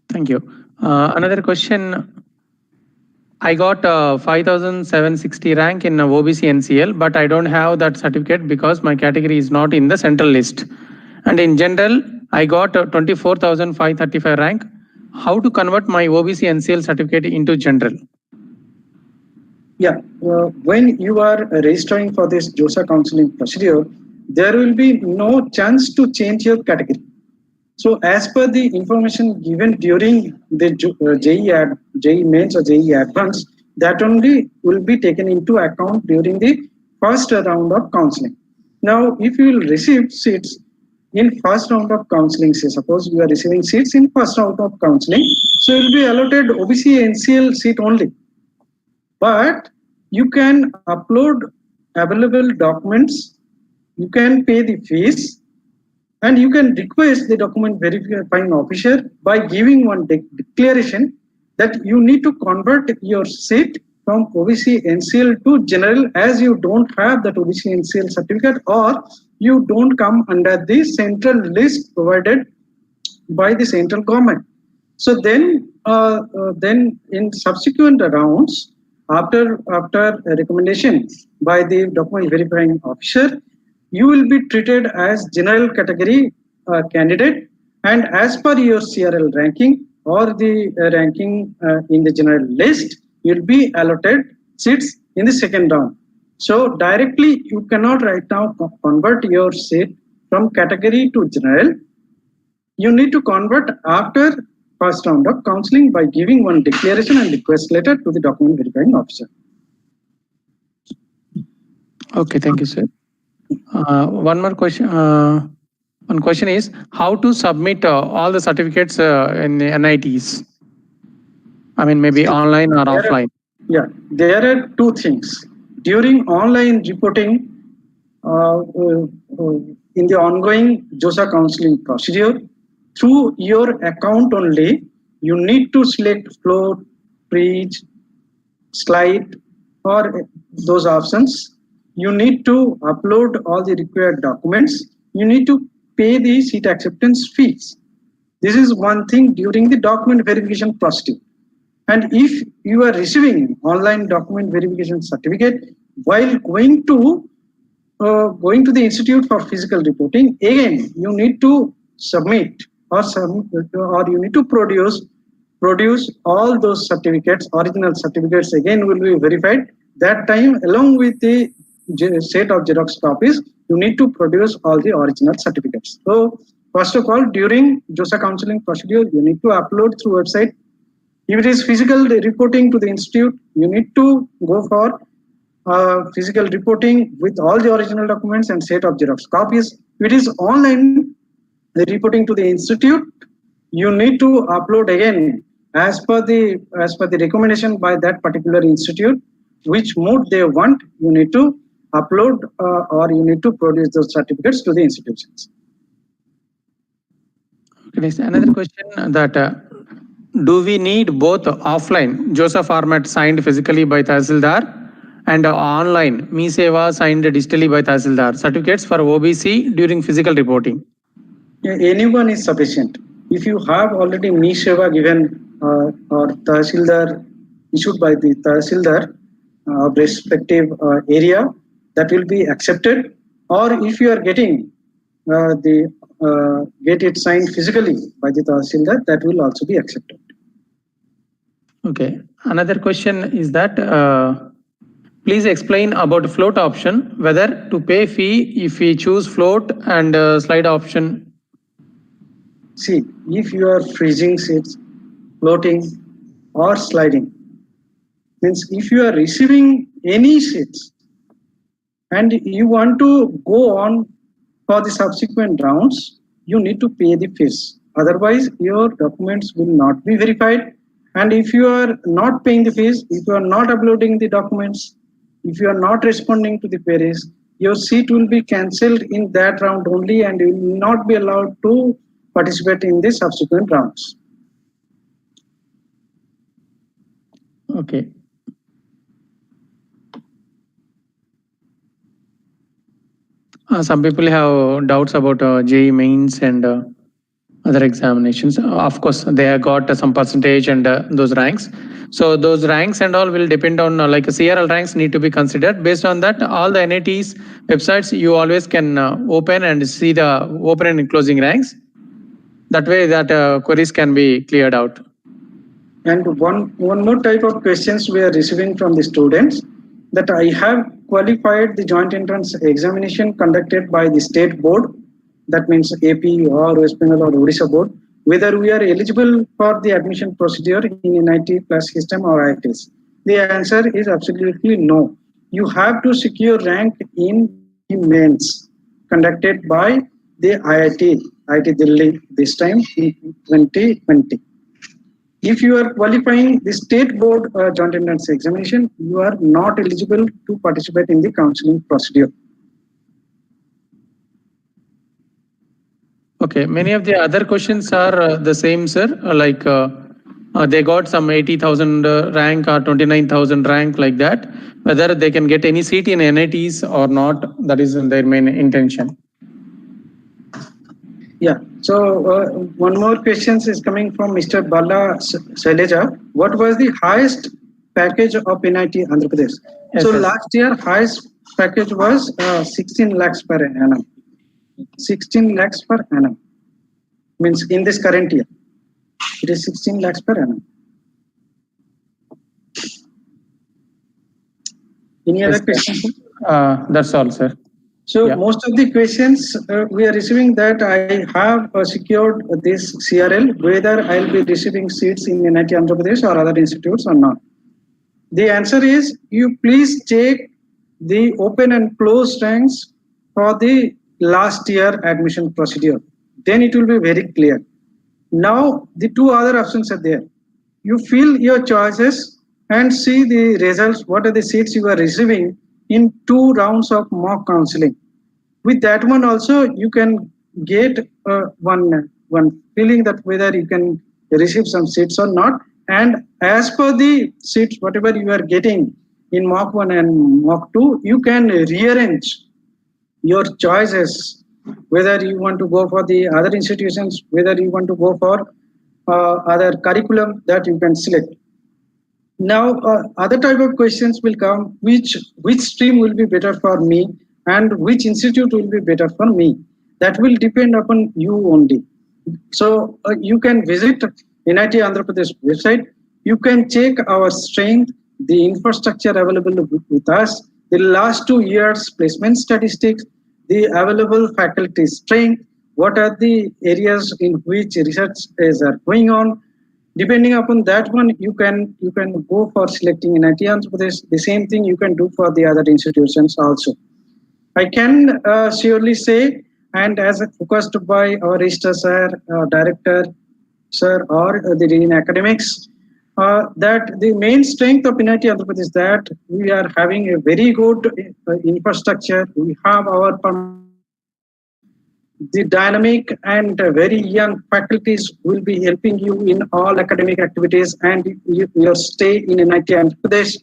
Thank you. Another question. I got 5,760 rank in OBC NCL, but I don't have that certificate because my category is not in the central list. And in general, I got 24,535 rank. How to convert my OBC NCL certificate into general? Yeah, when you are registering for this JoSAA counseling procedure, there will be no chance to change your category. So as per the information given during the JEE mains or JEE advance, that only will be taken into account during the first round of counseling. Now, if you will receive seats in first round of counseling, say suppose you are receiving seats in first round of counseling, so you will be allotted OBC NCL seat only. But you can upload available documents, you can pay the fees, and you can request the document verifying officer by giving one declaration that you need to convert your seat from OBC NCL to general, as you don't have that OBC NCL certificate or you don't come under the central list provided by the central government. So then in subsequent rounds, after a recommendation by the document verifying officer, you will be treated as general category candidate, and as per your CRL ranking or the ranking in the general list, you will be allotted seats in the second round. So directly you cannot right now convert your seat from category to general. You need to convert after first round of counseling by giving one declaration and request letter to the document verifying officer. Okay, thank you, sir. One more question. One question is how to submit all the certificates in the NITs? I mean, maybe online or offline. There are two things. During online reporting, in the ongoing JoSAA counseling procedure, through your account only, you need to select float, preach, slide, or those options. You need to upload all the required documents. You need to pay the seat acceptance fees. This is one thing during the document verification procedure. And if you are receiving online document verification certificate while going to the institute for physical reporting, again you need to submit or you need to produce all those certificates. Original certificates again will be verified. That time, along with the set of Xerox copies, you need to produce all the original certificates. So first of all, during JoSAA counseling procedure, you need to upload through website. If it is physical reporting to the institute, you need to go for physical reporting with all the original documents and set of Xerox copies. If it is online reporting to the institute, you need to upload again as per the recommendation by that particular institute, which mode they want. You need to upload or you need to produce those certificates to the institutions. Okay, another question that do we need both offline JoSAA format signed physically by Tahsildar and online MeSeva signed digitally by Tahsildar certificates for OBC during physical reporting? Anyone is sufficient. If you have already MeSeva given or Tahsildar issued by the Tahsildar respective area, that will be accepted. Or if you are getting get it signed physically by the Tahsildar, that will also be accepted. Okay. Another question is that please explain about float option, whether to pay fee if we choose float and slide option. See, if you are freezing seats, floating or sliding, means if you are receiving any seats and you want to go on for the subsequent rounds, you need to pay the fees. Otherwise, your documents will not be verified. And if you are not paying the fees, if you are not uploading the documents, if you are not responding to the queries, your seat will be cancelled in that round only and you will not be allowed to participate in the subsequent rounds. Okay. Some people have doubts about JEE mains and other examinations. Of course, they have got some percentage and those ranks. So those ranks and all will depend on like CRL ranks need to be considered. Based on that, all the NIT's websites you always can open and see the open and closing ranks. That way that queries can be cleared out. And one more type of questions we are receiving from the students. that I have qualified the joint entrance examination conducted by the state board, that means AP or West Bengal or Odisha board, whether we are eligible for the admission procedure in NIT plus system or IITs. The answer is absolutely no. You have to secure rank in the mains conducted by the IIT Delhi this time in 2020. If you are qualifying the state board joint entrance examination, you are not eligible to participate in the counseling procedure. Okay, many of the other questions are the same, sir. They got some 80,000 rank or 29,000 rank like that. Whether they can get any seat in NITs or not, that is their main intention. Yeah. So one more question is coming from Mr. Bala Shaileja. What was the highest package of NIT Andhra Pradesh? Yes, So sir. last year highest package was 16 lakhs per annum. 16 lakhs per annum. Means in this current year, it is 16 lakhs per annum. Any other questions? That's all, sir. So Yeah. most of the questions we are receiving that I have secured this CRL, whether I'll be receiving seats in NIT Andhra Pradesh or other institutes or not. The answer is you please check the open and closed ranks for the last year admission procedure. Then it will be very clear. Now the two other options are there. You fill your choices and see the results, what are the seats you are receiving in 2 rounds of mock counseling. With that one also you can get one feeling that whether you can receive some seats or not, and as per the seats whatever you are getting in mock 1 and mock 2, you can rearrange your choices, whether you want to go for the other institutions, whether you want to go for other curriculum that you can select. Now other type of questions will come, which stream will be better for me and which institute will be better for me. That will depend upon you only. So you can visit NIT Andhra Pradesh website. You can check our strength, the infrastructure available with us, the last 2 years placement statistics, the available faculty strength, what are the areas in which research is going on. Depending upon that one, you can go for selecting NIT Andhra Pradesh. The same thing you can do for the other institutions also. I can surely say, and as focused by our Registrar Sir, Director Sir, or the Dean Academics, that the main strength of NIT Andhra Pradesh is that we are having a very good infrastructure. We have our the dynamic and very young faculties will be helping you in all academic activities and your stay in NIT Andhra Pradesh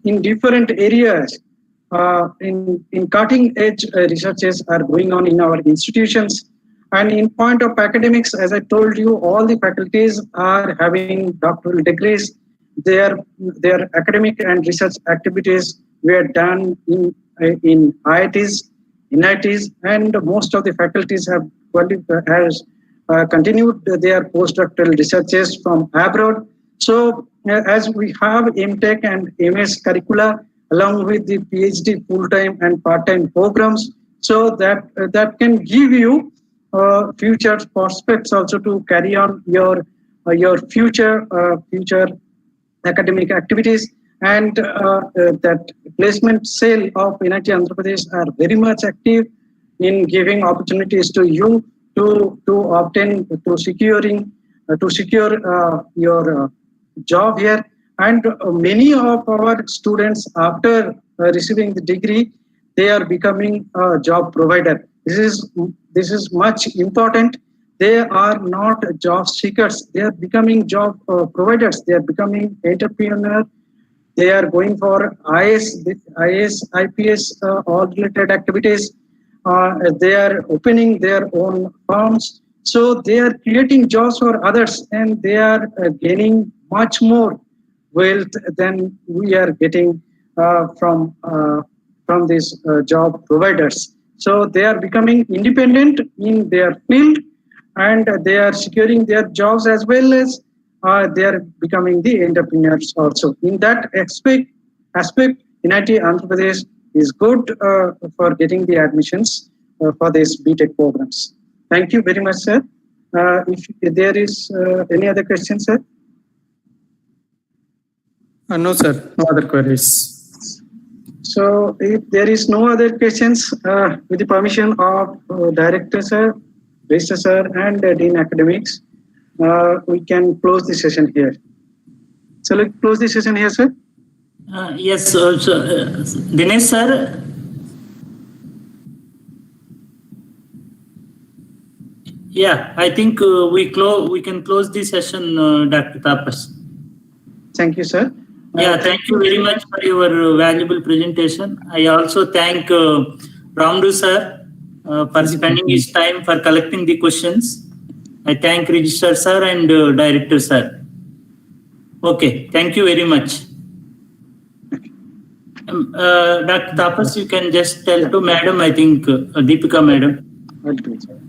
in different areas. In cutting edge researches are going on in our institutions, and in point of academics, as I told you, all the faculties are having doctoral degrees. Their academic and research activities were done in IITs, NITs, and most of the faculties have continued their postdoctoral researches from abroad. So as we have MTech and MS curricula along with the PhD full-time and part-time programs, so that can give you future prospects also to carry on your future academic activities, and that placement cell of NIT Andhra Pradesh are very much active in giving opportunities to you to obtain to secure your job here. And many of our students after receiving the degree, they are becoming a job provider. This is much important. They are not job seekers. They are becoming job providers. They are becoming entrepreneur. They are going for IS, IPS, all related activities. They are opening their own firms. So they are creating jobs for others, and they are gaining much more wealth than we are getting from these job providers. So they are becoming independent in their field, and they are securing their jobs as well as they are becoming the entrepreneurs also. In that aspect, aspect, NIT Andhra Pradesh is good for getting the admissions for these BTech programs. Thank you very much, sir. If there is any other question, sir? No, sir. No other queries. So if there is no other questions, with the permission of Director Sir, Registrar Sir and Dean Academics, we can close the session here. So let's close the session here, sir. Yes, Dinesh sir. Yeah, I think we can close the session, Dr. Tapas. Thank you, sir. Yeah, thank you very much for your valuable presentation. I also thank Ramdu sir for spending his time for collecting the questions. I thank Registrar sir and Director sir. Okay, thank you very much. Dr. Tapas, you can just tell to Madam, I think Deepika Madam. I'll do it, sir.